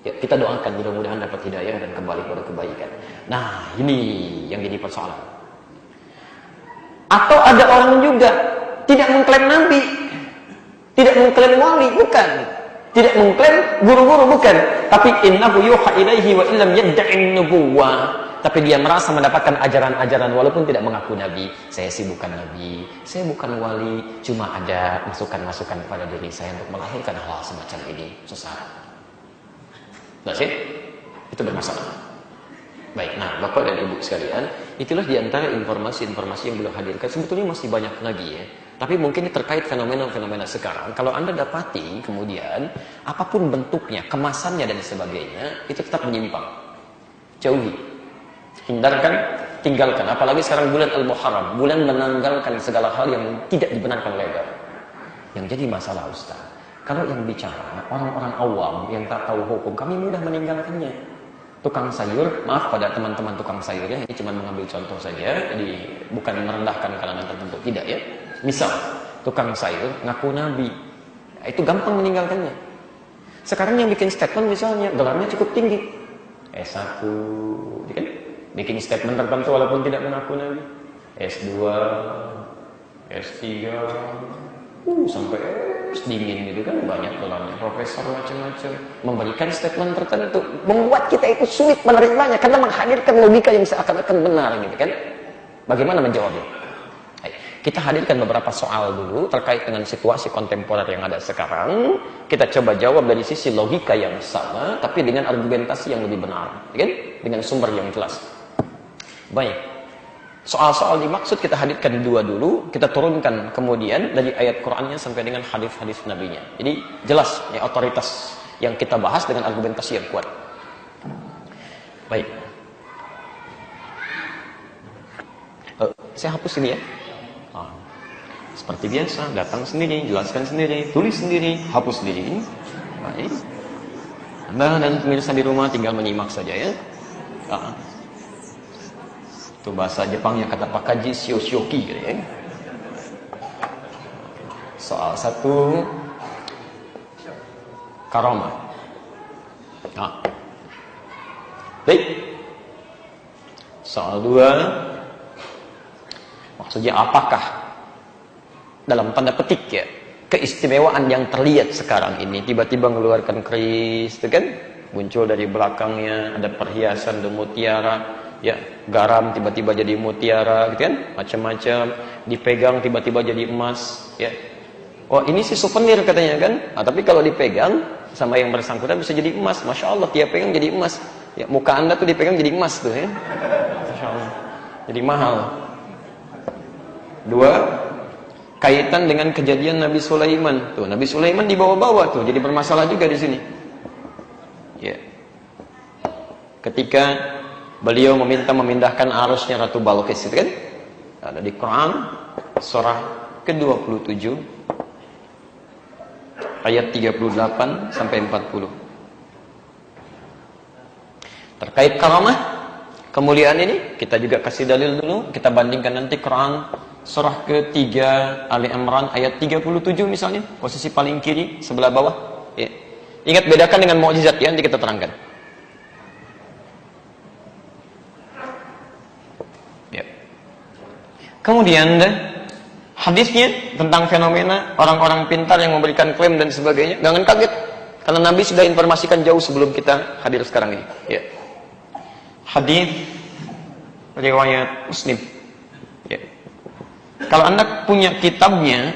Speaker 1: Ya, kita doakan mudah-mudahan dapat hidayah dan kembali pada kebaikan. Nah, ini yang jadi persoalan. Atau ada orang juga tidak mengklaim nabi, tidak mengklaim wali, bukan. Tidak mengklaim guru-guru, bukan. Tapi innahu yuha ilaihi wa illam yadda'i nubuwwah. Tapi dia merasa mendapatkan ajaran-ajaran walaupun tidak mengaku nabi. Saya sih bukan nabi, saya bukan wali, cuma ada masukan-masukan pada diri saya untuk melahirkan hal semacam ini. Sesat. Nah sih, itu bermasalah. Baik, nah Bapak dan Ibu sekalian, itulah diantara informasi-informasi yang beliau hadirkan. Sebetulnya masih banyak lagi ya. Tapi mungkin terkait fenomena-fenomena sekarang. Kalau Anda dapati kemudian, apapun bentuknya, kemasannya dan sebagainya, itu tetap menyimpang. Jauhi. Hindarkan, tinggalkan. Apalagi sekarang bulan Al-Muharram, bulan menanggalkan segala hal yang tidak dibenarkan oleh agama. Yang jadi masalah Ustaz, kalau yang bicara orang-orang awam yang tak tahu hukum, kami mudah meninggalkannya. Tukang sayur, maaf pada teman-teman tukang sayur ya, ini cuma mengambil contoh saja, jadi bukan merendahkan kalangan tertentu, tidak ya. Misal, tukang sayur ngaku nabi, itu gampang meninggalkannya. Sekarang yang bikin statement misalnya gelarnya cukup tinggi, S1, kan? Bikin statement tertentu walaupun tidak mengaku nabi, S2, S3, sampai dingin gitu kan, banyak gelarnya, profesor macam-macam, memberikan statement tertentu, membuat kita itu sulit menerimanya karena menghadirkan logika yang seakan-akan benar gitu kan. Bagaimana menjawabnya? Kita hadirkan beberapa soal dulu terkait dengan situasi kontemporer yang ada sekarang. Kita coba jawab dari sisi logika yang sama, tapi dengan argumentasi yang lebih benar, kan? Dengan sumber yang jelas. Baik. Soal-soal dimaksud kita hadirkan dua dulu, kita turunkan kemudian dari ayat Qur'annya sampai dengan hadis-hadis Nabinya. Jadi jelas ya otoritas yang kita bahas dengan argumentasi yang kuat. Baik. Saya hapus ini ya. Seperti biasa, datang sendiri, jelaskan sendiri, tulis sendiri, hapus sendiri. Baik. Anda dan pemirsa di rumah tinggal menyimak saja ya. Itu bahasa Jepangnya kata Pak Kaji Shio-shioki gitu ya. Soal 1, karamah. Baik. Soal 2, maksudnya apakah dalam tanda petik ya keistimewaan yang terlihat sekarang ini, tiba-tiba mengeluarkan keris itu kan, muncul dari belakangnya ada perhiasan dan mutiara ya, garam tiba-tiba jadi mutiara gitu kan, macam-macam, dipegang tiba-tiba jadi emas ya. Oh ini sih souvenir katanya kan, tapi kalau dipegang sama yang bersangkutan bisa jadi emas. Masya Allah, tiap pegang jadi emas ya, muka Anda tuh dipegang jadi emas tuh ya, Masya Allah, jadi mahal. 2, kaitan dengan kejadian Nabi Sulaiman. Tuh, Nabi Sulaiman dibawa-bawa tuh, jadi bermasalah juga di sini. Ya. Ketika beliau meminta memindahkan arusnya Ratu Balqis itu kan? Ada di Quran surah ke-27 ayat 38 sampai 40. Terkait karamah, kemuliaan ini kita juga kasih dalil dulu, kita bandingkan nanti Quran surah ke-3 Ali Imran ayat 37 misalnya, posisi paling kiri sebelah bawah ya. Ingat bedakan dengan mukjizat ya, nanti kita terangkan ya. Kemudian hadisnya tentang fenomena orang-orang pintar yang memberikan klaim dan sebagainya, jangan kaget karena Nabi sudah informasikan jauh sebelum kita hadir sekarang ini ya. Hadis riwayat Muslim ya. Kalau Anda punya kitabnya,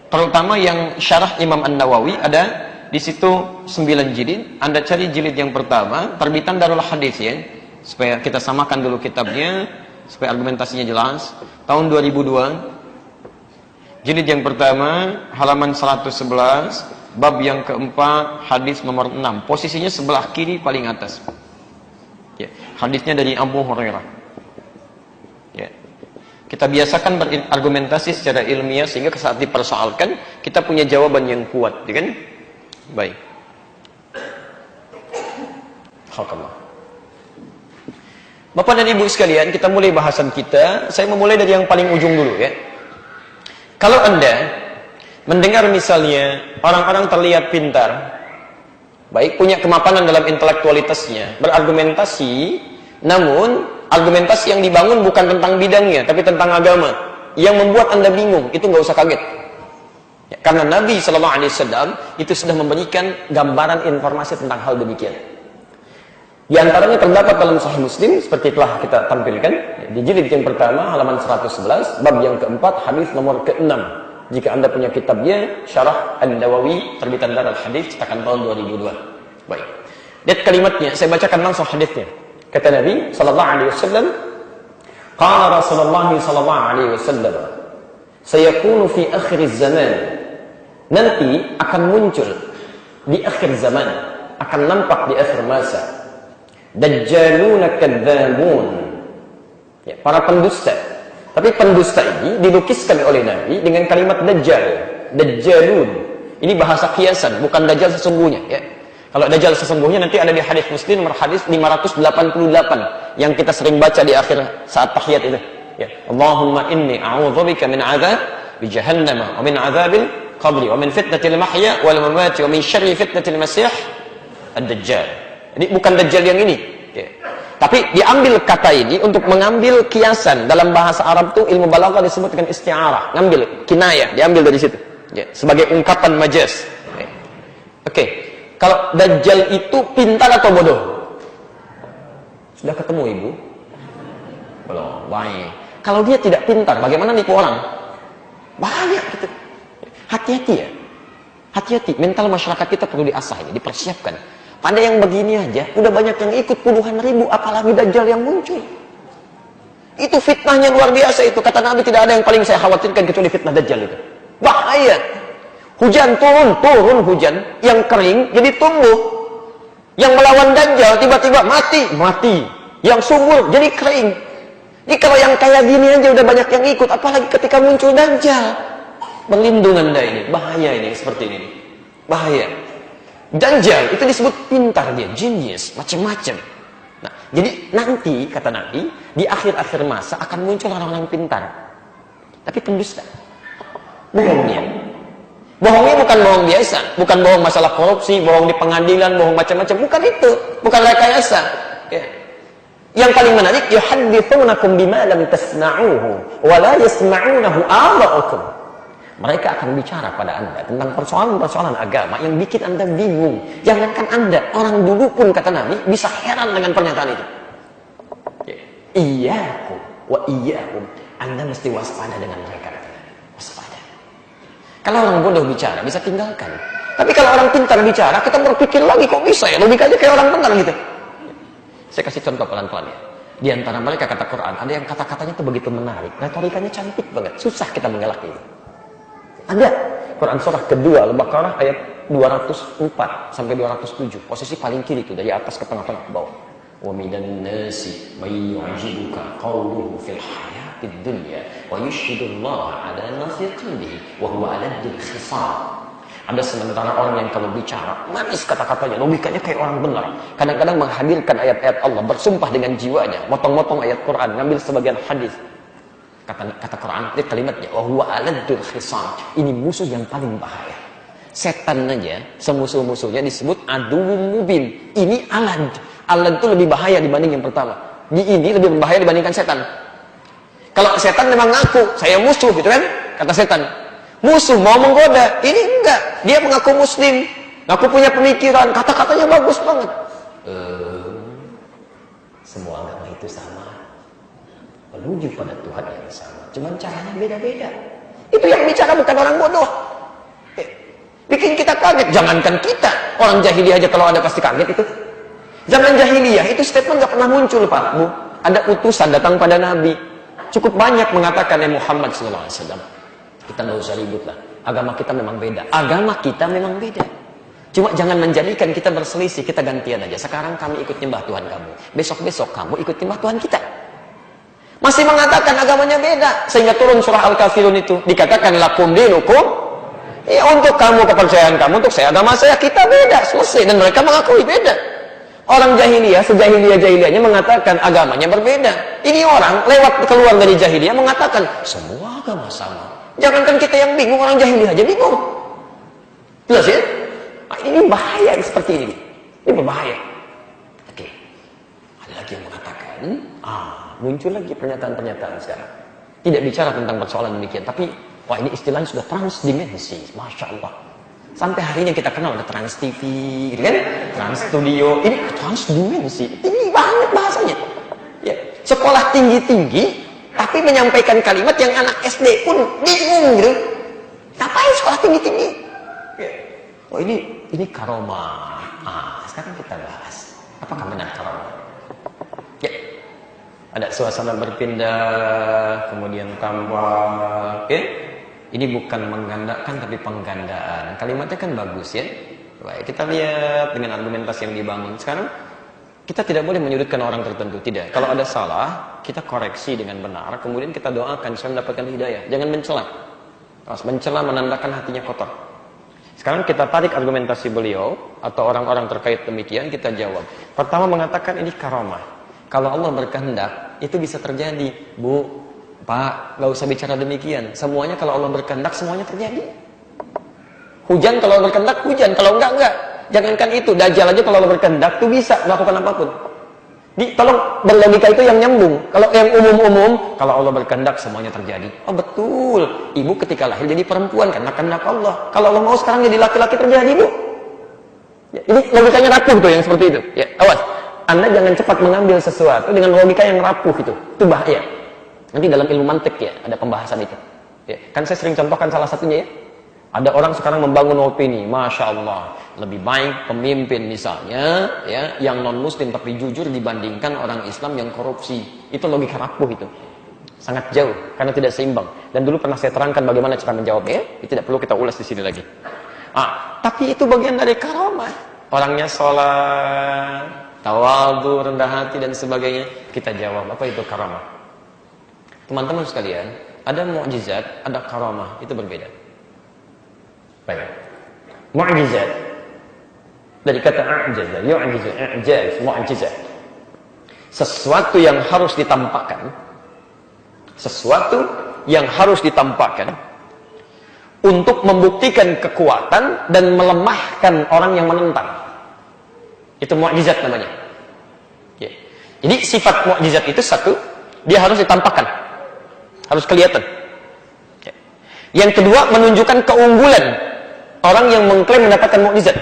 Speaker 1: terutama yang syarah Imam An-Nawawi, ada di situ 9 jilid. Anda cari jilid yang pertama, terbitan Darul Hadis ya, supaya kita samakan dulu kitabnya, supaya argumentasinya jelas. Tahun 2002, jilid yang pertama, halaman 111, bab yang keempat, hadis nomor 6. Posisinya sebelah kiri paling atas. Ya, hadisnya dari Abu Hurairah. Ya. Kita biasakan berargumentasi secara ilmiah sehingga saat dipersoalkan kita punya jawaban yang kuat, ya kan? Baik. Alhamdulillah. Bapak dan Ibu sekalian, kita mulai bahasan kita. Saya memulai dari yang paling ujung dulu ya. Kalau Anda mendengar misalnya orang-orang terlihat pintar, baik, punya kemapanan dalam intelektualitasnya, berargumentasi, namun argumentasi yang dibangun bukan tentang bidangnya, tapi tentang agama, yang membuat Anda bingung, itu nggak usah kaget. Ya, karena Nabi SAW itu sudah memberikan gambaran informasi tentang hal demikian. Di antaranya terdapat dalam Sahih Muslim, seperti telah kita tampilkan, di jilid yang pertama, halaman 111, bab yang keempat, hadis nomor ke-6. Jika Anda punya kitabnya, Syarah An-Nawawi, terbitan Darul Hadis, cetakan tahun 2002. Baik. Lihat kalimatnya, saya bacakan langsung hadisnya. Kata Nabi sallallahu alaihi wasallam, qala Rasulullah sallallahu alaihi wasallam, sayakunu fi akhir zaman, nanti akan muncul di akhir zaman, akan nampak di akhir masa, dajjaluna kadzabun, ya, para pendusta. Tapi pendusta ini dilukiskan oleh Nabi dengan kalimat dajjal, dajjalun. Ini bahasa kiasan, bukan dajjal sesungguhnya ya. Kalau dajjal sesungguhnya nanti ada di hadis Muslim nomor hadis 588 yang kita sering baca di akhir saat tahiyat itu. Ya, Allahumma inni a'udzubika min 'adzab bi jahannam wa min 'adzabil qabri wa min fitnatil mahya wal mamati wa min syarri fitnatil masih ad-dajjal. Ini bukan dajjal yang ini. Ya. Tapi diambil kata ini untuk mengambil kiasan. Dalam bahasa Arab itu ilmu balaghah disebut dengan isti'arah, ngambil kinayah, diambil dari situ. Ya, sebagai ungkapan majas. Oke. Kalau Dajjal itu pintar atau bodoh? Sudah ketemu ibu? Belum. Baik. Kalau dia tidak pintar, bagaimana nipu orang? Banyak gitu. Hati-hati ya. Hati-hati. Mental masyarakat kita perlu diasah ini, dipersiapkan. Pada yang begini aja, udah banyak yang ikut puluhan ribu, apalagi Dajjal yang muncul. Itu fitnahnya luar biasa itu. Kata Nabi, tidak ada yang paling saya khawatirkan kecuali fitnah Dajjal itu. Bahaya. Hujan turun hujan. Yang kering jadi tumbuh. Yang melawan Dajjal tiba-tiba mati. Yang subur jadi kering. Jadi kalau yang kayak gini aja udah banyak yang ikut, apalagi ketika muncul Dajjal. Berlindung Anda ini. Bahaya ini seperti ini. Bahaya. Dajjal itu disebut pintar dia, genius, macam-macam. Nah, jadi nanti kata Nabi di akhir-akhir masa akan muncul orang-orang pintar, tapi pendusta. Bohongnya bukan bohong biasa, bukan bohong masalah korupsi, bohong di pengadilan, bohong macam-macam, bukan itu, bukan rekayasa. Ya. Yang paling menarik, yuhadditsunakum bima lam tasma'uhu wa la yasma'unahu aba'ukum. Mereka akan bicara pada Anda tentang persoalan-persoalan agama yang bikin Anda bingung. Jangankan Anda, orang dulu pun kata Nabi bisa heran dengan pernyataan itu. Iyyakum wa iyyakum. Anda mesti waspada dengan mereka. Waspada. Kalau orang bodoh bicara, bisa tinggalkan. Tapi kalau orang pintar bicara, kita berpikir lagi, kok bisa ya? Logikanya kayak orang benar gitu. Saya kasih contoh pelan-pelan ya. Di antara mereka kata Quran, ada yang kata-katanya itu begitu menarik. Retorikanya cantik banget. Susah kita mengelak itu. Ada Quran surah kedua Al-Baqarah ayat 204 sampai 207, posisi paling kiri itu dari atas ke tengah-tengah ke bawah. Wa minan nasi may yu'jibuka qawluhu fil hayatid dunya wa yushhidullaha ala ma fi qalbihi wa huwa aladul khisam. Ada sementara orang yang kalau bicara manis kata-katanya, logikanya kayak orang benar. Kadang-kadang menghadirkan ayat-ayat Allah, bersumpah dengan jiwanya, motong-motong ayat Quran, ngambil sebagian hadis. Kata Quran, dia kalimatnya huwa aladul khisam. Ini musuh yang paling bahaya. Setan aja, semusuh-musuhnya disebut aduwwum mubin. Ini alad. Alad itu lebih bahaya dibanding yang pertama. Ini lebih berbahaya dibandingkan setan. Kalau setan memang ngaku, saya musuh gitu kan? Kata setan. Musuh mau menggoda. Ini enggak. Dia mengaku muslim. Ngaku punya pemikiran. Kata-katanya bagus banget. Semua agama itu sama. Menuju pada Tuhan yang sama. Cuman caranya beda-beda. Itu yang bicara bukan orang bodoh. Bikin kita kaget. Jangankan kita. Orang jahiliyah aja kalau ada pasti kaget itu. Zaman jahiliyah itu statement gak pernah muncul Pak Bu. Ada utusan datang pada Nabi. Cukup banyak mengatakan ya Muhammad SAW. Kita gak usah ribut lah. Agama kita memang beda. Agama kita memang beda. Cuma jangan menjadikan kita berselisih. Kita gantian aja. Sekarang kami ikut nyembah Tuhan kamu. Besok-besok kamu ikut nyembah Tuhan kita. Masih mengatakan agamanya beda. Sehingga turun surah Al-Kafirun itu. Dikatakan lakum dinukum. Ya untuk kamu kepercayaan kamu. Untuk saya agama saya. Kita beda. Selesai. Dan mereka mengakui beda. Orang jahiliyah. Sejahiliyah-jahiliyahnya mengatakan agamanya berbeda. Ini orang lewat keluar dari jahiliyah. Mengatakan semua agama sama. Jangankan kita yang bingung. Orang jahiliyah aja bingung. Jelas ya? Nah, ini bahaya seperti ini. Ini berbahaya. Oke. Ada lagi yang mengatakan. Muncul lagi pernyataan-pernyataan sekarang. Tidak bicara tentang persoalan demikian. Tapi, wah ini istilahnya sudah transdimensi. Masya Allah. Sampai hari ini kita kenal ada Trans TV, gitu kan? Trans Studio. Ini transdimensi. Tinggi banget bahasanya. Ya. Sekolah tinggi-tinggi, tapi menyampaikan kalimat yang anak SD pun bingung gitu. Ngapain sekolah tinggi-tinggi? Ya. Oh ini karomah. Sekarang kita bahas. Apakah benar karomah? Ya. Ada suasana berpindah, kemudian tambah, ya. Ini bukan menggandakan tapi penggandaan. Kalimatnya kan bagus ya. Baik, kita lihat dengan argumentasi yang dibangun. Sekarang kita tidak boleh menyudutkan orang tertentu, tidak. Kalau ada salah, kita koreksi dengan benar, kemudian kita doakan supaya mendapatkan hidayah. Jangan mencela. Mencela menandakan hatinya kotor. Sekarang kita tarik argumentasi beliau atau orang-orang terkait demikian, kita jawab. Pertama mengatakan ini karomah. Kalau Allah berkehendak, itu bisa terjadi. Bu, Pak, gak usah bicara demikian. Semuanya kalau Allah berkehendak, semuanya terjadi. Hujan kalau Allah berkehendak, hujan. Kalau enggak. Jangankan itu, Dajjal aja kalau Allah berkehendak, itu bisa melakukan apapun. Tolong berlogika itu yang nyambung. Kalau yang umum-umum, kalau Allah berkehendak semuanya terjadi. Oh betul. Ibu ketika lahir jadi perempuan karena kehendak Allah. Kalau Allah mau sekarang jadi laki-laki terjadi, Bu. Ya, ini logikanya rapuh tuh yang seperti itu. Ya, awas. Anda jangan cepat mengambil sesuatu dengan logika yang rapuh itu. Itu bahaya. Nanti dalam ilmu mantik ya ada pembahasan itu. Ya, kan saya sering contohkan salah satunya ya. Ada orang sekarang membangun opini, Masya Allah, lebih baik pemimpin misalnya, ya, yang non-muslim tapi jujur dibandingkan orang Islam yang korupsi. Itu logika rapuh itu. Sangat jauh, karena tidak seimbang. Dan dulu pernah saya terangkan bagaimana cara menjawabnya, tidak perlu kita ulas di sini lagi. Tapi itu bagian dari karamah. Orangnya sholat, tawadhu, rendah hati, dan sebagainya. Kita jawab, apa itu karamah? Teman-teman sekalian, ada mukjizat, ada karamah, itu berbeda. Baik. Mu'jizat dari kata a'jaza, yu'jizu, i'jaz, mu'jizat. Sesuatu yang harus ditampakkan. Sesuatu yang harus ditampakkan untuk membuktikan kekuatan dan melemahkan orang yang menentang. Itu mu'jizat namanya. Ya. Jadi sifat mu'jizat itu satu, dia harus ditampakkan. Harus kelihatan. Ya. Yang kedua, menunjukkan keunggulan orang yang mengklaim mendapatkan mukjizat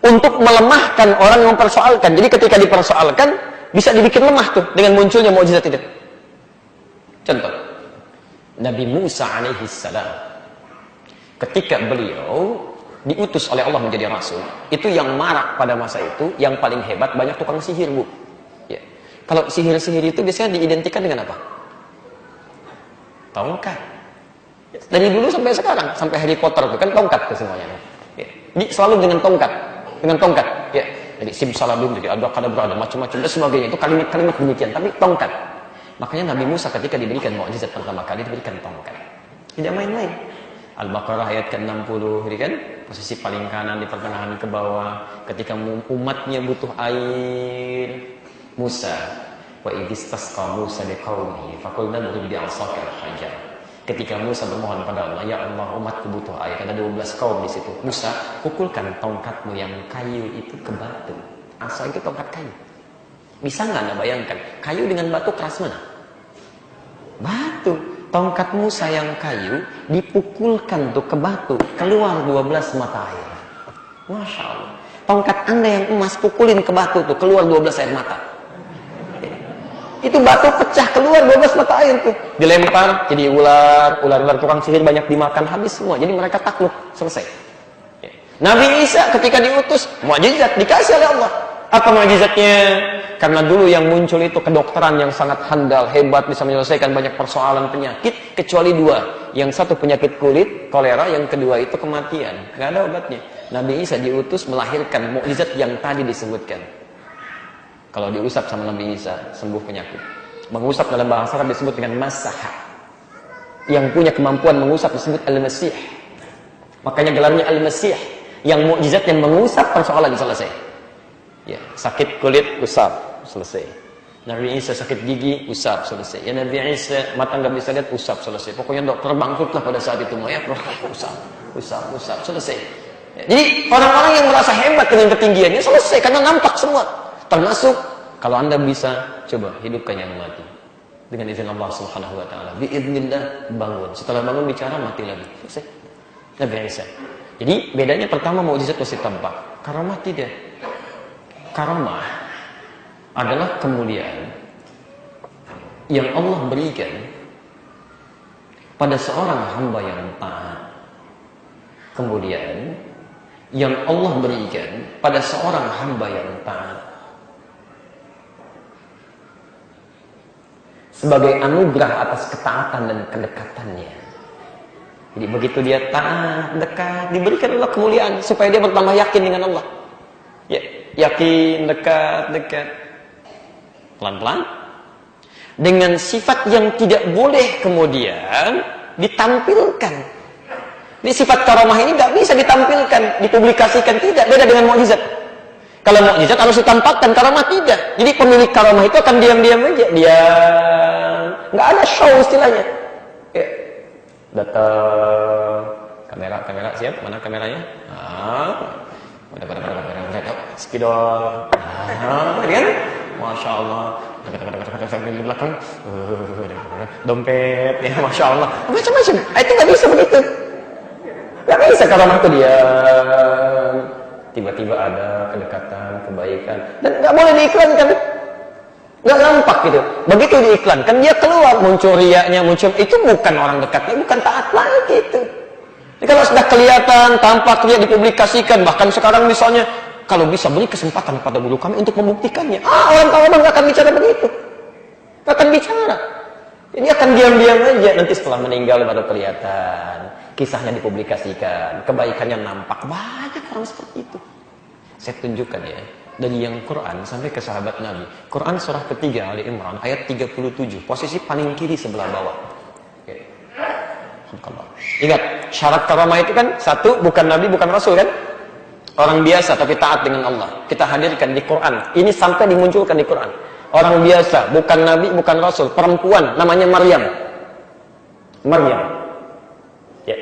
Speaker 1: untuk melemahkan orang yang mempersoalkan. Jadi ketika dipersoalkan bisa dibikin lemah tuh dengan munculnya mukjizat itu. Contoh, Nabi Musa alaihi salam ketika beliau diutus oleh Allah menjadi rasul, itu yang marak pada masa itu, yang paling hebat banyak tukang sihir, Bu. Ya. Kalau sihir-sihir itu biasanya diidentikan dengan apa? Tongkat. Dari dulu sampai sekarang, sampai Harry Potter itu kan tongkat ke semuanya. Ya. Jadi selalu dengan tongkat, ya. Jadi simsalabim, jadi ada kadabra, ada macam-macam dan sebagainya. Itu kalimat-kalimat demikian, tapi tongkat. Makanya Nabi Musa ketika diberikan mukjizat pertama kali diberikan tongkat. Tidak main-main. Al-Baqarah ayat ke-60, ini kan posisi paling kanan di pertengahan ke bawah. Ketika umatnya butuh air, Musa, wa idistasqa Musa liqaumihi faqulna idrib bi'asaka al-hajar. Ketika Musa bermohon pada Allah, ya Allah, umatku butuh air. Ada 12 kaum di situ. Musa, pukulkan tongkatmu yang kayu itu ke batu. Asa itu tongkat kayu. Bisa nggak Anda bayangkan? Kayu dengan batu keras mana? Batu. Tongkat Musa yang kayu dipukulkan tuh ke batu, keluar 12 mata air. Masya Allah. Tongkat Anda yang emas pukulin ke batu tuh, keluar 12 air mata. Itu batu pecah, keluar 12 mata air tuh. Dilempar, jadi ular tukang sihir banyak dimakan, habis semua. Jadi mereka takluk, selesai. Nabi Isa ketika diutus, mukjizat dikasih oleh Allah. Apa mukjizatnya? Karena dulu yang muncul itu kedokteran yang sangat handal, hebat, bisa menyelesaikan banyak persoalan penyakit, kecuali dua. Yang satu penyakit kulit, kolera, yang kedua itu kematian. Gak ada obatnya. Nabi Isa diutus melahirkan mukjizat yang tadi disebutkan. Kalau diusap sama Nabi Isa, sembuh penyakit. Mengusap dalam bahasa Arab disebut dengan masaha. Yang punya kemampuan mengusap disebut al-masih. Makanya gelarnya al-masih. Yang mukjizat yang mengusap persoalan selesai. Ya, sakit kulit, usap, selesai. Nabi Isa sakit gigi, usap, selesai. Ya Nabi Isa mata nggak bisa lihat, usap, selesai. Pokoknya dokter bangkrut lah pada saat itu. Ya, usap, selesai. Ya, jadi orang-orang yang merasa hebat dengan ketinggiannya selesai karena nampak semua. Termasuk kalau Anda bisa coba hidupkan yang mati dengan izin Allah Subhanahu wa taala. Biidznillah bangun. Setelah bangun bicara mati lagi. Selesai. Nabi Isa. Jadi bedanya pertama mukjizat mesti tampak. Karamah tidak. Karamah adalah kemuliaan yang Allah berikan pada seorang hamba yang taat. Kemudian yang Allah berikan pada seorang hamba yang taat sebagai anugerah atas ketaatan dan kedekatannya. Jadi begitu dia taat, dekat, diberikan Allah kemuliaan supaya dia bertambah yakin dengan Allah. Ya, yakin, dekat. Pelan-pelan. Dengan sifat yang tidak boleh kemudian ditampilkan. Ini sifat karamah ini nggak bisa ditampilkan, dipublikasikan, tidak. Beda dengan mukjizat. Kalau mukjizat harus ditampakkan, karamah tidak. Jadi pemilik karamah itu akan diam-diam aja. Diam. Nggak ada show istilahnya. Ya. Datang. Kamera siap? Mana kameranya? Spidol. Kan? Masya Allah. Di belakang. Dompet. Ya, Masya Allah. Macam-macam. Itu nggak bisa begitu. Nggak bisa kalau orang itu dia tiba-tiba ada kedekatan, kebaikan. Dan nggak boleh diiklankan. Nggak nampak gitu. Begitu diiklankan, dia keluar. Muncul riaknya, muncul. Itu bukan orang dekatnya, bukan taat lagi itu. Jadi kalau sudah kelihatan, tampak dia dipublikasikan, bahkan sekarang misalnya, kalau bisa beri kesempatan kepada guru kami untuk membuktikannya. Orang-orang nggak akan bicara begitu. Nggak akan bicara. Jadi akan diam-diam aja. Nanti setelah meninggal baru kelihatan. Kisahnya dipublikasikan. Kebaikannya nampak. Banyak orang seperti itu. Saya tunjukkan ya. Dari yang Quran sampai ke sahabat Nabi. Quran surah ketiga Ali Imran ayat 37. Posisi paling kiri sebelah bawah. Oke. Ingat, syarat karamah itu kan satu, bukan Nabi, bukan Rasul kan? Orang biasa tapi taat dengan Allah. Kita hadirkan di Quran. Ini sampai dimunculkan di Quran. Orang biasa, bukan Nabi, bukan Rasul. Perempuan, namanya Maryam. Maryam. Ya.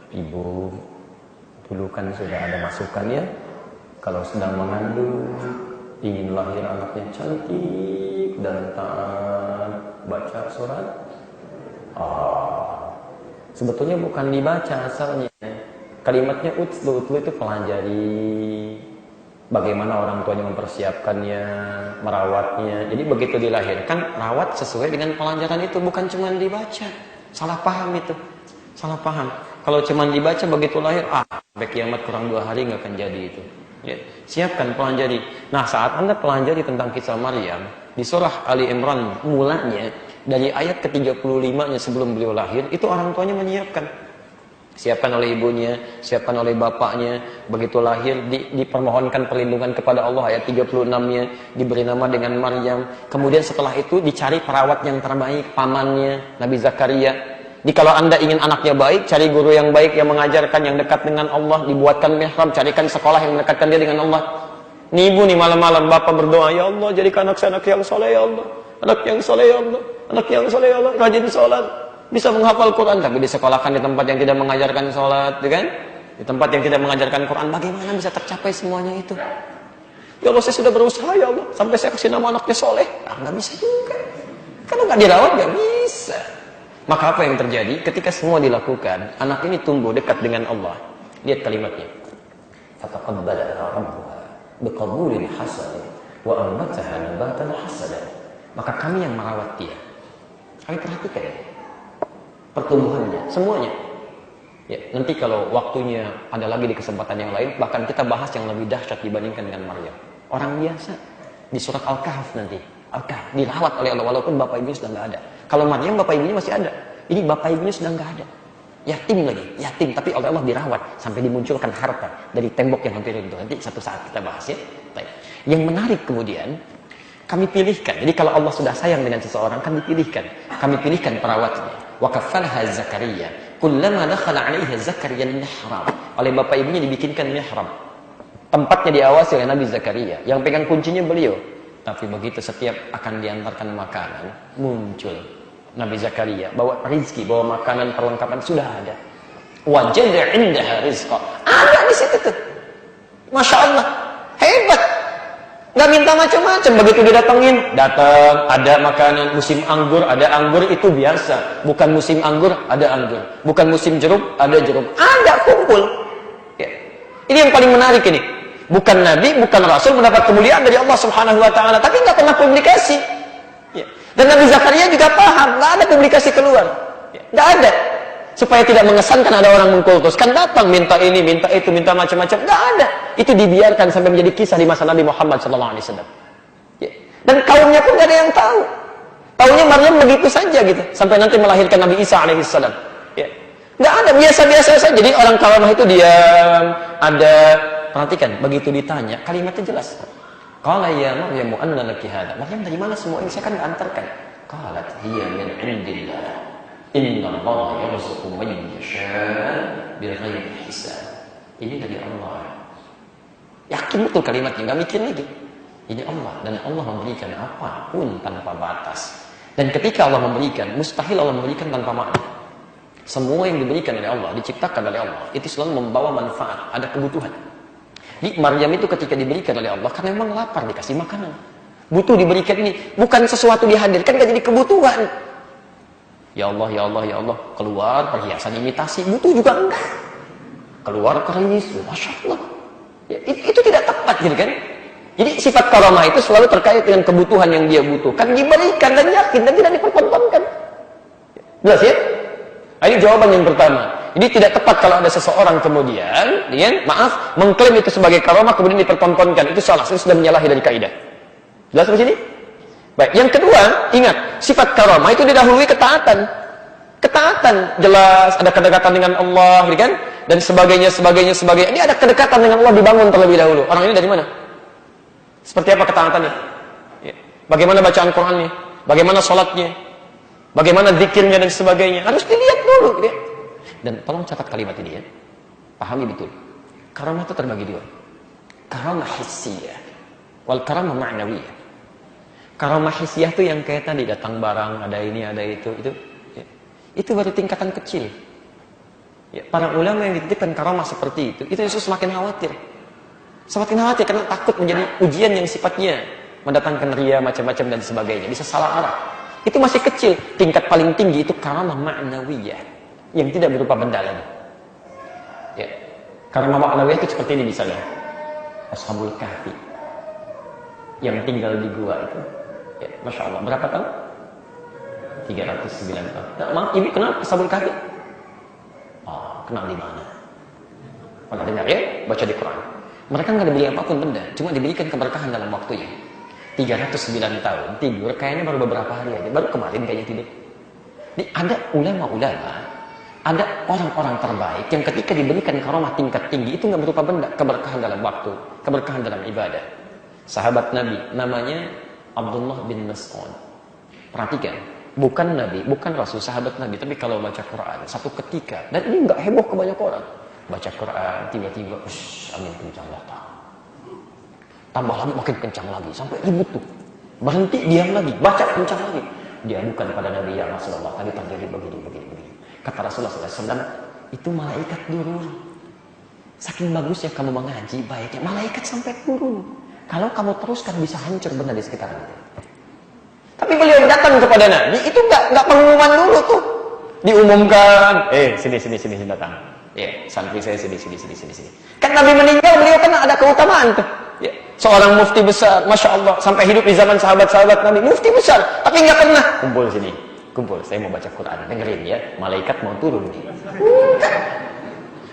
Speaker 1: Ibu, dulu kan sudah ada masukannya. Kalau sedang mengandung, ingin lahir anaknya cantik dan taat, baca surat. Sebetulnya bukan dibaca asalnya. Kalimatnya utlu itu pelajari. Bagaimana orang tuanya mempersiapkannya, merawatnya. Jadi begitu dilahirkan, rawat sesuai dengan pelajaran itu, bukan cuma dibaca. Salah paham itu. Salah paham. Kalau cuma dibaca begitu lahir, sampai kiamat kurang 2 hari nggak akan jadi itu. Ya, siapkan pelajari. Nah, saat Anda pelajari tentang kisah Maryam di surah Ali Imran mulanya dari ayat ke-35-nya sebelum beliau lahir, itu orang tuanya menyiapkan. Siapkan oleh ibunya, siapkan oleh bapaknya, begitu lahir dipermohonkan perlindungan kepada Allah ayat 36-nya, diberi nama dengan Maryam. Kemudian setelah itu dicari perawat yang terbaik, pamannya Nabi Zakaria. Jadi kalau Anda ingin anaknya baik, cari guru yang baik yang mengajarkan, yang dekat dengan Allah, dibuatkan mihrab, carikan sekolah yang mendekatkan dia dengan Allah. Nih ibu nih malam-malam bapak berdoa, ya Allah jadikan anak saya anak yang soleh ya Allah, anak yang soleh ya Allah, anak yang soleh ya Allah, rajin sholat, bisa menghafal Quran, tapi disekolahkan di tempat yang tidak mengajarkan sholat, kan? Di tempat yang tidak mengajarkan Quran, bagaimana bisa tercapai semuanya itu? Ya Allah saya sudah berusaha ya Allah, sampai saya kasih nama anaknya soleh, nggak bisa juga, kalau nggak dirawat nggak bisa. Maka apa yang terjadi ketika semua dilakukan, anak ini tumbuh dekat dengan Allah. Lihat kalimatnya. Fataqabbalaha rabbuha biqabulin hasan wa anbataha nabatan hasanan. Maka kami yang merawat dia. Kami perhatikan pertumbuhannya, semuanya. Ya, nanti kalau waktunya ada lagi di kesempatan yang lain, bahkan kita bahas yang lebih dahsyat dibandingkan dengan Maryam. Orang biasa di surat Al-Kahf nanti. Al-Kahf dirawat oleh Allah walaupun bapak ibunya sudah nggak ada. Kalau Maryam bapak ibunya masih ada. Ini bapak ibunya sudah nggak ada. Yatim lagi, yatim tapi oleh Allah dirawat sampai dimunculkan harta dari tembok yang hampir runtuh. Nanti satu saat kita bahas ya. Baik. Yang menarik kemudian kami pilihkan. Jadi kalau Allah sudah sayang dengan seseorang, kami pilihkan. Kami pilihkan perawatnya. Wa kaffalaha Zakaria. Kullama dakhala 'alaiha Zakaria al-mihrab. Oleh bapak ibunya dibikinkan mihrab. Tempatnya diawasi oleh Nabi Zakaria. Yang pegang kuncinya beliau. Tapi begitu setiap akan diantarkan makanan, muncul Nabi Zakaria, bawa rizki, bawa makanan, perlengkapan, sudah ada. Wajada indaha rizqa. Ada di situ tuh. Masya Allah. Hebat. Gak minta macam-macam. Begitu didatengin, datang, ada makanan. Musim anggur, ada anggur, itu biasa. Bukan musim anggur, ada anggur. Bukan musim jeruk, ada jeruk. Ada, kumpul. Ya. Ini yang paling menarik ini. Bukan Nabi, bukan Rasul mendapat kemuliaan dari Allah Subhanahu wa Ta'ala, tapi nggak pernah publikasi. Ya. Dan Nabi Zakaria juga paham, nggak ada publikasi keluar, nggak ada. Supaya tidak mengesankan ada orang mengkultuskan, datang minta ini, minta itu, minta macam-macam, nggak ada. Itu dibiarkan sampai menjadi kisah di masa Nabi Muhammad SAW. Ya. Dan kaumnya pun nggak ada yang tahu. Taunya Maryam begitu saja gitu, sampai nanti melahirkan Nabi Isa alaihissalam. Ya. Nggak ada, biasa-biasa saja. Jadi orang kalamah itu diam, ada. Perhatikan, begitu ditanya, kalimatnya jelas. Qala ya Maryam anna laki hadza. Maryam dari mana semua ini? Saya kan antarkan. Qalat hiya min indillah. Inna Allah yarzuqu man yasha' bighairi hisab. Ini dari Allah. Yakin betul kalimatnya, enggak mikir lagi. Ini Allah dan Allah memberikan apapun tanpa batas. Dan ketika Allah memberikan, mustahil Allah memberikan tanpa makna. Semua yang diberikan oleh Allah, diciptakan oleh Allah, itu selalu membawa manfaat, ada kebutuhan. Di Maryam itu ketika diberikan oleh Allah, karena memang lapar dikasih makanan. Butuh diberikan ini, bukan sesuatu dihadirkan, gak jadi kebutuhan. Ya Allah, ya Allah, ya Allah, keluar perhiasan imitasi, butuh juga enggak. Keluar keris, Masya Allah. Ya, itu tidak tepat gitu kan. Jadi sifat karamah itu selalu terkait dengan kebutuhan yang dia butuhkan, diberikan dan yakin dan tidak dipertontonkan. Jelas ya? Ini jawaban yang pertama. Jadi tidak tepat kalau ada seseorang kemudian, mengklaim itu sebagai karamah kemudian dipertontonkan. Itu salah, itu sudah menyalahi dari kaidah. Jelas di sini? Baik, yang kedua, ingat, sifat karamah itu didahului ketaatan. Ketaatan jelas, ada kedekatan dengan Allah, gitu kan? Dan sebagainya. Ini ada kedekatan dengan Allah dibangun terlebih dahulu. Orang ini dari mana? Seperti apa ketaatannya? Ya. Bagaimana bacaan Qur'annya? Bagaimana sholatnya? Bagaimana zikirnya dan sebagainya? Harus dilihat dulu. Gitu ya. Dan tolong catat kalimat ini ya. Pahami betul. Karamah itu terbagi dua. Karamah hissiyah. Wal karamah ma'nawiyah. Karamah hissiyah itu yang kayak tadi, datang barang, ada ini, ada itu. Ya. Itu baru tingkatan kecil. Ya. Para ulama yang dititipkan karamah seperti itu justru semakin khawatir. Semakin khawatir karena takut menjadi ujian yang sifatnya mendatangkan ria macam-macam dan sebagainya. Bisa salah arah. Itu masih kecil. Tingkat paling tinggi itu karamah ma'nawiyah. Yang tidak berupa benda lagi. Ya. Karamah ma'nawiyah itu seperti ini misalnya. Ashabul Kahfi. Yang tinggal di gua itu. Ya, Masya Allah. Berapa tahun? 309 tahun. Nah, maaf, ibu kenal Ashabul Kahfi? Oh, kenal di mana? Pernah dengar ya? Baca di Quran. Mereka nggak dibeli apapun benda, cuma diberikan keberkahan dalam waktunya. 309 tahun tidur, kayaknya baru beberapa hari aja, baru kemarin kayaknya tidur. Ini ada ulama-ulama, ada orang-orang terbaik yang ketika diberikan karamah tingkat tinggi itu nggak berupa benda, keberkahan dalam waktu, keberkahan dalam ibadah. Sahabat Nabi, namanya Abdullah bin Mas'ud. Perhatikan, bukan Nabi, bukan Rasul, sahabat Nabi, tapi kalau baca Quran, satu ketika, dan ini nggak heboh ke banyak orang. Baca Quran, tiba-tiba, angin kencang datang. Tambah lagi, makin kencang lagi. Sampai ribut tuh. Berhenti, diam lagi. Baca, kencang lagi. Dia bukan pada Nabi ya Rasulullah. Tadi terjadi begini. Kata Rasulullah SAW, itu malaikat turun. Saking bagusnya kamu mengaji, baiknya malaikat sampai turun. Kalau kamu teruskan, bisa hancur benda di sekitar itu. Tapi beliau datang kepada Nabi, itu nggak pengumuman dulu tuh. Diumumkan, sini datang. Ya, santri saya sini. Kan Nabi meninggal, beliau kan ada keutamaan tuh. Ya, seorang mufti besar, Masya Allah, sampai hidup di zaman sahabat-sahabat Nabi, mufti besar, tapi nggak pernah kumpul sini. Kumpul, saya mau baca Quran, dengerin ya, malaikat mau turun nih.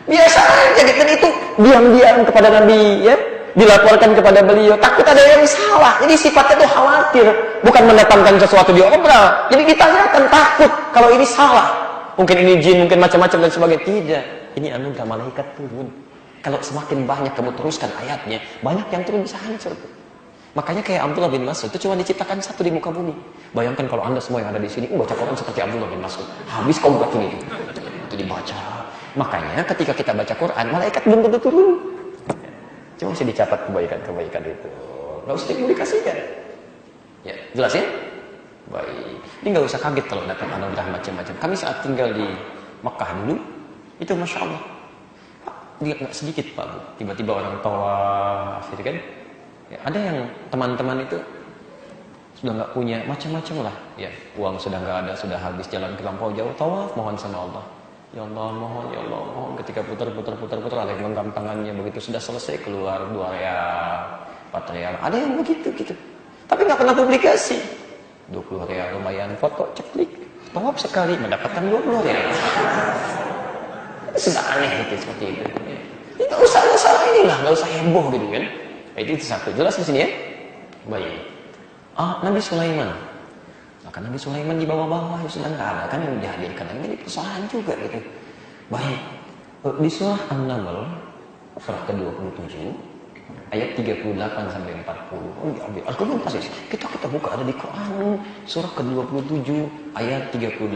Speaker 1: Biasa aja, dan itu diam-diam kepada Nabi, ya, dilaporkan kepada beliau. Takut ada yang salah, jadi sifatnya tuh khawatir, bukan mendatangkan sesuatu di obral. Jadi ditanyakan, takut kalau ini salah. Mungkin ini jin, mungkin macam-macam dan sebagainya. Tidak. Ini anugerah malaikat turun. Kalau semakin banyak kamu teruskan ayatnya, banyak yang turun bisa hancur. Makanya kayak Abdullah bin Mas'ud itu cuma diciptakan satu di muka bumi. Bayangkan kalau anda semua yang ada di sini baca Quran seperti Abdullah bin Mas'ud. Habis kau buat ini. Itu dibaca. Makanya ketika kita baca Quran, malaikat belum tentu turun. Cuma mesti dicatat kebaikan-kebaikan itu. Nggak usah dikasihkan. Ya, jelas ya? Baik. Ini nggak usah kaget kalau dapat anugerah macam-macam. Kami saat tinggal di Mekah dulu, itu Masya Allah. Nggak sedikit Pak Bu. Tiba-tiba orang tawaf, gitu kan? Ya, ada yang teman-teman itu sudah nggak punya, macam-macam lah. Ya, uang sudah nggak ada, sudah habis, jalan ke lampau jauh, tawaf, mohon sama Allah. Ya Allah mohon. Ketika putar, ada yang genggam tangannya, begitu sudah selesai keluar 2 real, 4 real. Ada yang begitu gitu. Tapi nggak pernah publikasi. 20 real lumayan, foto ceklik, tawaf sekali mendapatkan 20 real. Sudah aneh gitu seperti itu. Nggak usah inilah, nggak usah heboh gitu kan. Itu satu, jelas di sini ya. Baik. Nabi Sulaiman. Maka Nabi Sulaiman di bawah-bawah sudah nggak ada kan yang dihadirkan. Ini persoalan juga gitu. Baik. Di surah An-Naml, surah ke-27, ayat 38 sampai 40. Al-Quran pasti. Kita buka ada di Quran, surah ke-27, ayat 38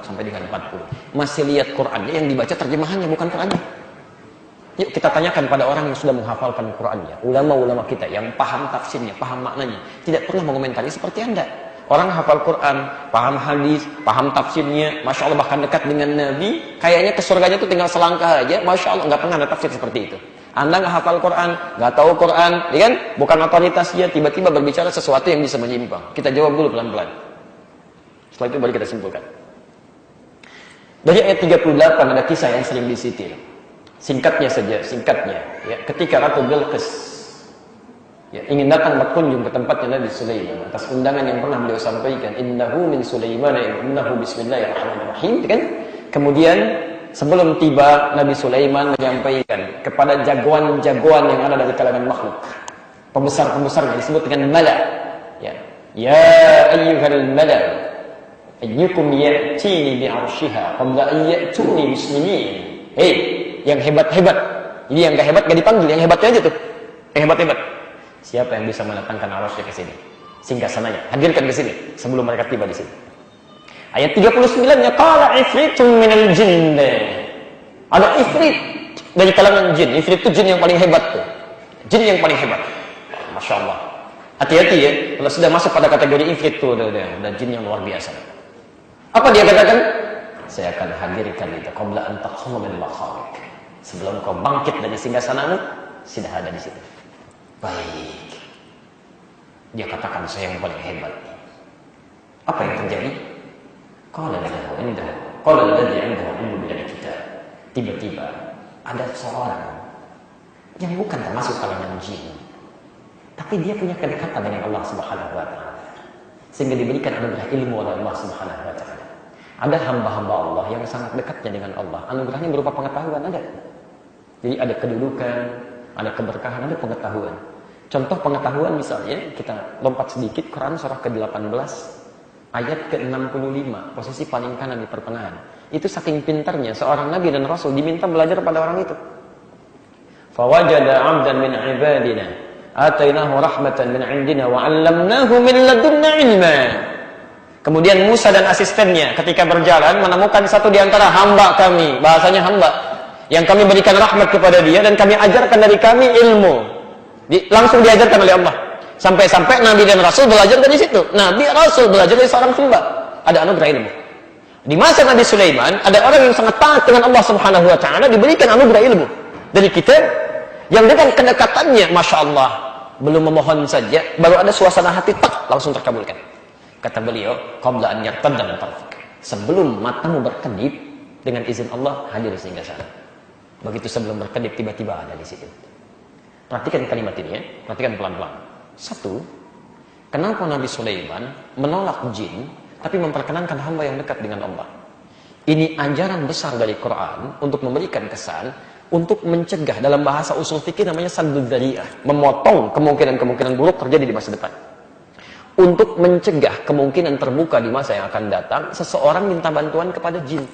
Speaker 1: sampai dengan 40. Masih lihat Qurannya yang dibaca terjemahannya, bukan Qurannya. Yuk kita tanyakan pada orang yang sudah menghafalkan Qurannya, ulama-ulama kita yang paham tafsirnya, paham maknanya, tidak pernah mengomentari seperti Anda. Orang hafal Quran, paham hadis, paham tafsirnya, Masya Allah bahkan dekat dengan Nabi, kayaknya ke surganya itu tinggal selangkah aja, Masya Allah, nggak pernah ada tafsir seperti itu. Anda nggak hafal Quran, nggak tahu Quran, ya kan? Bukan otoritasnya, tiba-tiba berbicara sesuatu yang bisa menyimpang. Kita jawab dulu pelan-pelan. Setelah itu baru kita simpulkan. Dari ayat 38 ada kisah yang sering disitir. Singkatnya saja, singkatnya. Ya, ketika Ratu Bilqis ingin datang berkunjung ke tempatnya Nabi Sulaiman atas undangan yang pernah beliau sampaikan, innahu min Sulaiman innahu bismillahirrahmanirrahim, kan? Kemudian sebelum tiba, Nabi Sulaiman menyampaikan kepada jagoan-jagoan yang ada dari kalangan makhluk, pembesar-pembesarnya disebut dengan mala, ya ayyuhal mala ayyukum ya'tini bi'arsyiha qabla an ya'tuni bismillah. Hei, yang hebat-hebat. Ini yang gak hebat gak dipanggil, yang hebatnya aja tuh. Yang hebat-hebat. Siapa yang bisa mendatangkan arasnya ke sini? Singgasananya, hadirkan ke sini sebelum mereka tiba di sini. Ayat 39-nya qala ifritun minal jinn. Ada ifrit dari kalangan jin. Ifrit itu jin yang paling hebat tuh. Jin yang paling hebat. Masya Allah. Hati-hati ya, kalau sudah masuk pada kategori ifrit tuh udah jin yang luar biasa. Apa dia katakan? Saya akan hadirkan itu qabla an taquma min maqamik. Sebelum kau bangkit dari singgasanamu, sudah ada di situ. Baik. Dia katakan saya yang paling hebat. Apa yang terjadi? Qala lahu indahu. Qala alladhi indahu ilmu bil kitab. Tiba-tiba ada seorang yang bukan termasuk kalangan jin, tapi dia punya kedekatan dengan Allah Subhanahu wa taala. Sehingga diberikan anugerah ilmu oleh Allah Subhanahu wa taala. Ada hamba-hamba Allah yang sangat dekatnya dengan Allah. Anugerahnya berupa pengetahuan ada. Jadi ada kedudukan, ada keberkahan, ada pengetahuan. Contoh pengetahuan misalnya, kita lompat sedikit, Quran surah ke-18, ayat ke-65, posisi paling kanan di pertengahan. Itu saking pintarnya, seorang Nabi dan Rasul diminta belajar pada orang itu. فَوَجَدَ عَبْدًا مِنْ عِبَادِنَا آتَيْنَاهُ رَحْمَةً مِنْ عِنْدِنَا وَعَلَّمْنَاهُ مِنْ لَدُنَّا عِلْمًا. Kemudian Musa dan asistennya ketika berjalan menemukan satu di antara hamba kami, bahasanya hamba, yang kami berikan rahmat kepada dia dan kami ajarkan dari kami ilmu. Langsung diajarkan oleh Allah. Sampai-sampai Nabi dan Rasul belajar dari situ. Nabi Rasul belajar dari seorang hamba. Ada anugerah ilmu. Di masa Nabi Sulaiman, ada orang yang sangat taat dengan Allah Subhanahu wa taala diberikan anugerah ilmu. Dari kita yang dengan kedekatannya, Masya Allah, belum memohon saja, baru ada suasana hati tak langsung terkabulkan. Kata beliau, qabla an yartadda min tarfik. Sebelum matamu berkedip, dengan izin Allah hadir sehingga sana. Begitu sebelum berkedip tiba-tiba ada di situ. Perhatikan kalimat ini ya, perhatikan pelan-pelan. Satu, kenapa Nabi Sulaiman menolak jin tapi memperkenankan hamba yang dekat dengan Allah? Ini ajaran besar dari Quran untuk memberikan kesan, untuk mencegah, dalam bahasa usul fikih namanya saddud dzari'ah, memotong kemungkinan-kemungkinan buruk terjadi di masa depan. Untuk mencegah kemungkinan terbuka di masa yang akan datang, seseorang minta bantuan kepada jin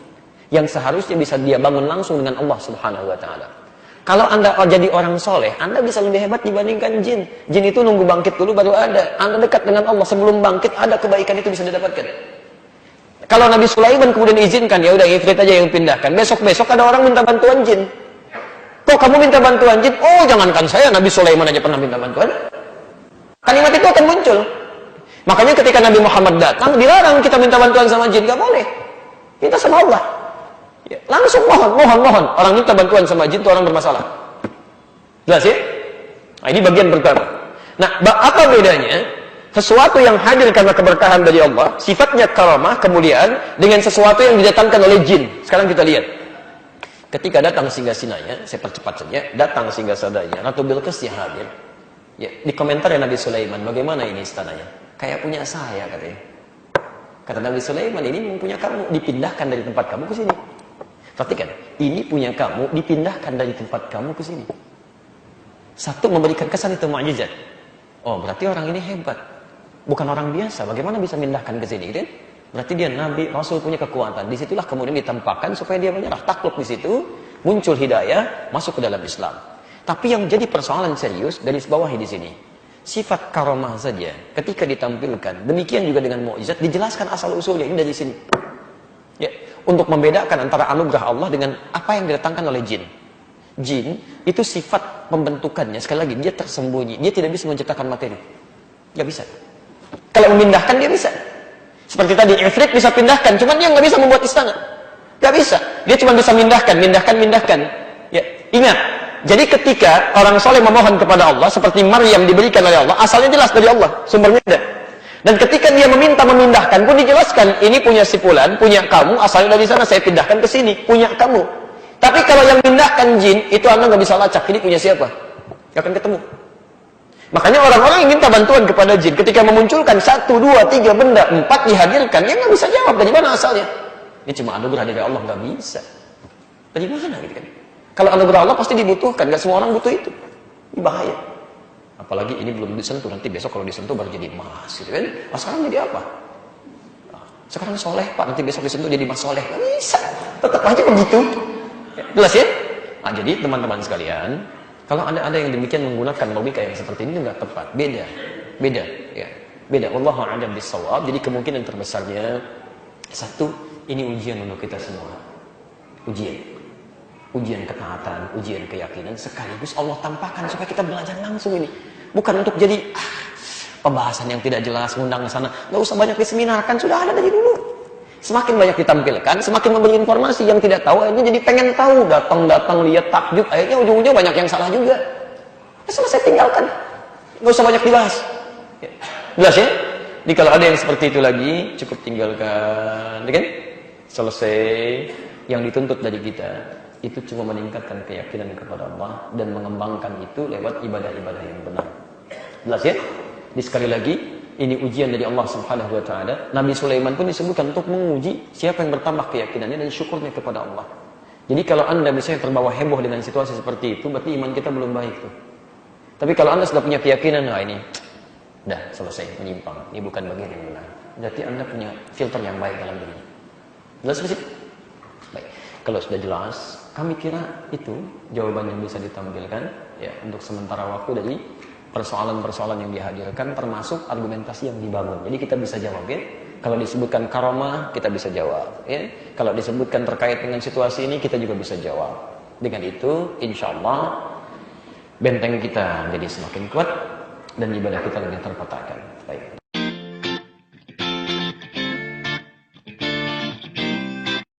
Speaker 1: yang seharusnya bisa dia bangun langsung dengan Allah Subhanahu wa taala. Kalau Anda jadi orang soleh, Anda bisa lebih hebat dibandingkan jin. Jin itu nunggu bangkit dulu baru ada. Anda dekat dengan Allah sebelum bangkit, ada kebaikan itu bisa didapatkan. Kalau Nabi Sulaiman kemudian izinkan, ya udah ifrit aja yang pindahkan. Besok-besok ada orang minta bantuan jin. Kok kamu minta bantuan jin? Oh, jangankan saya, Nabi Sulaiman aja pernah minta bantuan. Kalimat itu akan muncul. Makanya ketika Nabi Muhammad datang, dilarang kita minta bantuan sama jin, gak boleh. Kita sama Allah. Ya, langsung mohon. Orang minta bantuan sama jin itu orang bermasalah. Jelas ya? Nah, ini bagian pertama. Nah, apa bedanya sesuatu yang hadir karena keberkahan dari Allah, sifatnya karamah, kemuliaan, dengan sesuatu yang didatangkan oleh jin? Sekarang kita lihat. Ketika datang singgasananya, saya percepat saja, datang singgasananya, Ratu Bilqis yang hadir. Ya, di komentar Nabi Sulaiman, bagaimana ini istananya? Kayak punya saya, katanya. Kata Nabi Sulaiman, ini punya kamu, dipindahkan dari tempat kamu ke sini. Perhatikan, ini punya kamu, dipindahkan dari tempat kamu ke sini. Satu, memberikan kesan itu mukjizat. Oh, berarti orang ini hebat. Bukan orang biasa, bagaimana bisa pindahkan ke sini, kan? Berarti dia Nabi, Rasul punya kekuatan. Disitulah kemudian ditampakkan supaya dia menyerah. Takluk di situ, muncul hidayah, masuk ke dalam Islam. Tapi yang jadi persoalan serius, garis bawahi di sini. Sifat karamah saja, ketika ditampilkan, demikian juga dengan mukjizat, dijelaskan asal-usulnya, ini dari sini. Ya, untuk membedakan antara anugerah Allah dengan apa yang didatangkan oleh jin. Jin, itu sifat pembentukannya, sekali lagi, dia tersembunyi. Dia tidak bisa menciptakan materi. Nggak bisa. Kalau memindahkan, dia bisa. Seperti tadi, ifrit bisa pindahkan, cuman dia nggak bisa membuat istana. Nggak bisa. Dia cuma bisa mindahkan. Ya, ingat. Jadi ketika orang soleh memohon kepada Allah, seperti Maryam diberikan oleh Allah, asalnya jelas dari Allah, sumbernya ada. Dan ketika dia meminta memindahkan pun dijelaskan, ini punya si fulan, punya kamu, asalnya dari sana, saya pindahkan ke sini, punya kamu. Tapi kalau yang pindahkan jin, itu Anda nggak bisa lacak, ini punya siapa? Nggak akan ketemu. Makanya orang-orang yang minta bantuan kepada jin, ketika memunculkan 1, 2, 3 benda, 4 dihadirkan, dia nggak bisa jawab dari mana asalnya. Ini cuma anugerah dari Allah, nggak bisa. Dari mana gitu kan? Kalau anugerah Allah pasti dibutuhkan, nggak semua orang butuh itu. Ini bahaya. Apalagi ini belum disentuh, nanti besok kalau disentuh baru jadi emas, gitu kan? Nah, sekarang jadi apa? Sekarang soleh Pak, nanti besok disentuh jadi emas soleh. Nggak bisa, tetap aja begitu. Jelas ya? Nah, jadi teman-teman sekalian, kalau ada yang demikian menggunakan logika yang seperti ini nggak tepat, beda, ya, beda. Wallahu a'lam bissawab. Jadi kemungkinan terbesarnya satu, ini ujian untuk kita semua, ujian ketaatan, ujian keyakinan, sekaligus Allah tampakkan supaya kita belajar langsung ini. Bukan untuk jadi pembahasan yang tidak jelas, ngundang ke sana. Nggak usah banyak diseminarkan, sudah ada dari dulu. Semakin banyak ditampilkan, semakin memberi informasi yang tidak tahu, akhirnya jadi pengen tahu, datang lihat takjub, akhirnya ujung-ujungnya banyak yang salah juga. Ya selesai, tinggalkan. Nggak usah banyak dibahas. Ya. Jelas ya? Jadi kalau ada yang seperti itu lagi, cukup tinggalkan. Kan? Selesai. Yang dituntut dari kita itu cuma meningkatkan keyakinan kepada Allah dan mengembangkan itu lewat ibadah-ibadah yang benar. Jelas ya? Jadi sekali lagi, ini ujian dari Allah Subhanahu wa taala. Nabi Sulaiman pun disebutkan untuk menguji siapa yang bertambah keyakinannya dan syukurnya kepada Allah. Jadi kalau Anda misalnya terbawa heboh dengan situasi seperti itu, berarti iman kita belum baik tuh. Tapi kalau Anda sudah punya keyakinan, nah ini dah selesai, menyimpang. Ini bukan bagian yang benar. Berarti Anda punya filter yang baik dalam diri. Jelas sih? Baik. Kalau sudah jelas, kami kira itu jawaban yang bisa ditampilkan ya untuk sementara waktu dari persoalan-persoalan yang dihadirkan, termasuk argumentasi yang dibangun. Jadi kita bisa jawab ya. Kalau disebutkan karamah, kita bisa jawab ya. Kalau disebutkan terkait dengan situasi ini, kita juga bisa jawab. Dengan itu, insya Allah benteng kita jadi semakin kuat dan ibadah kita lebih terpetakan.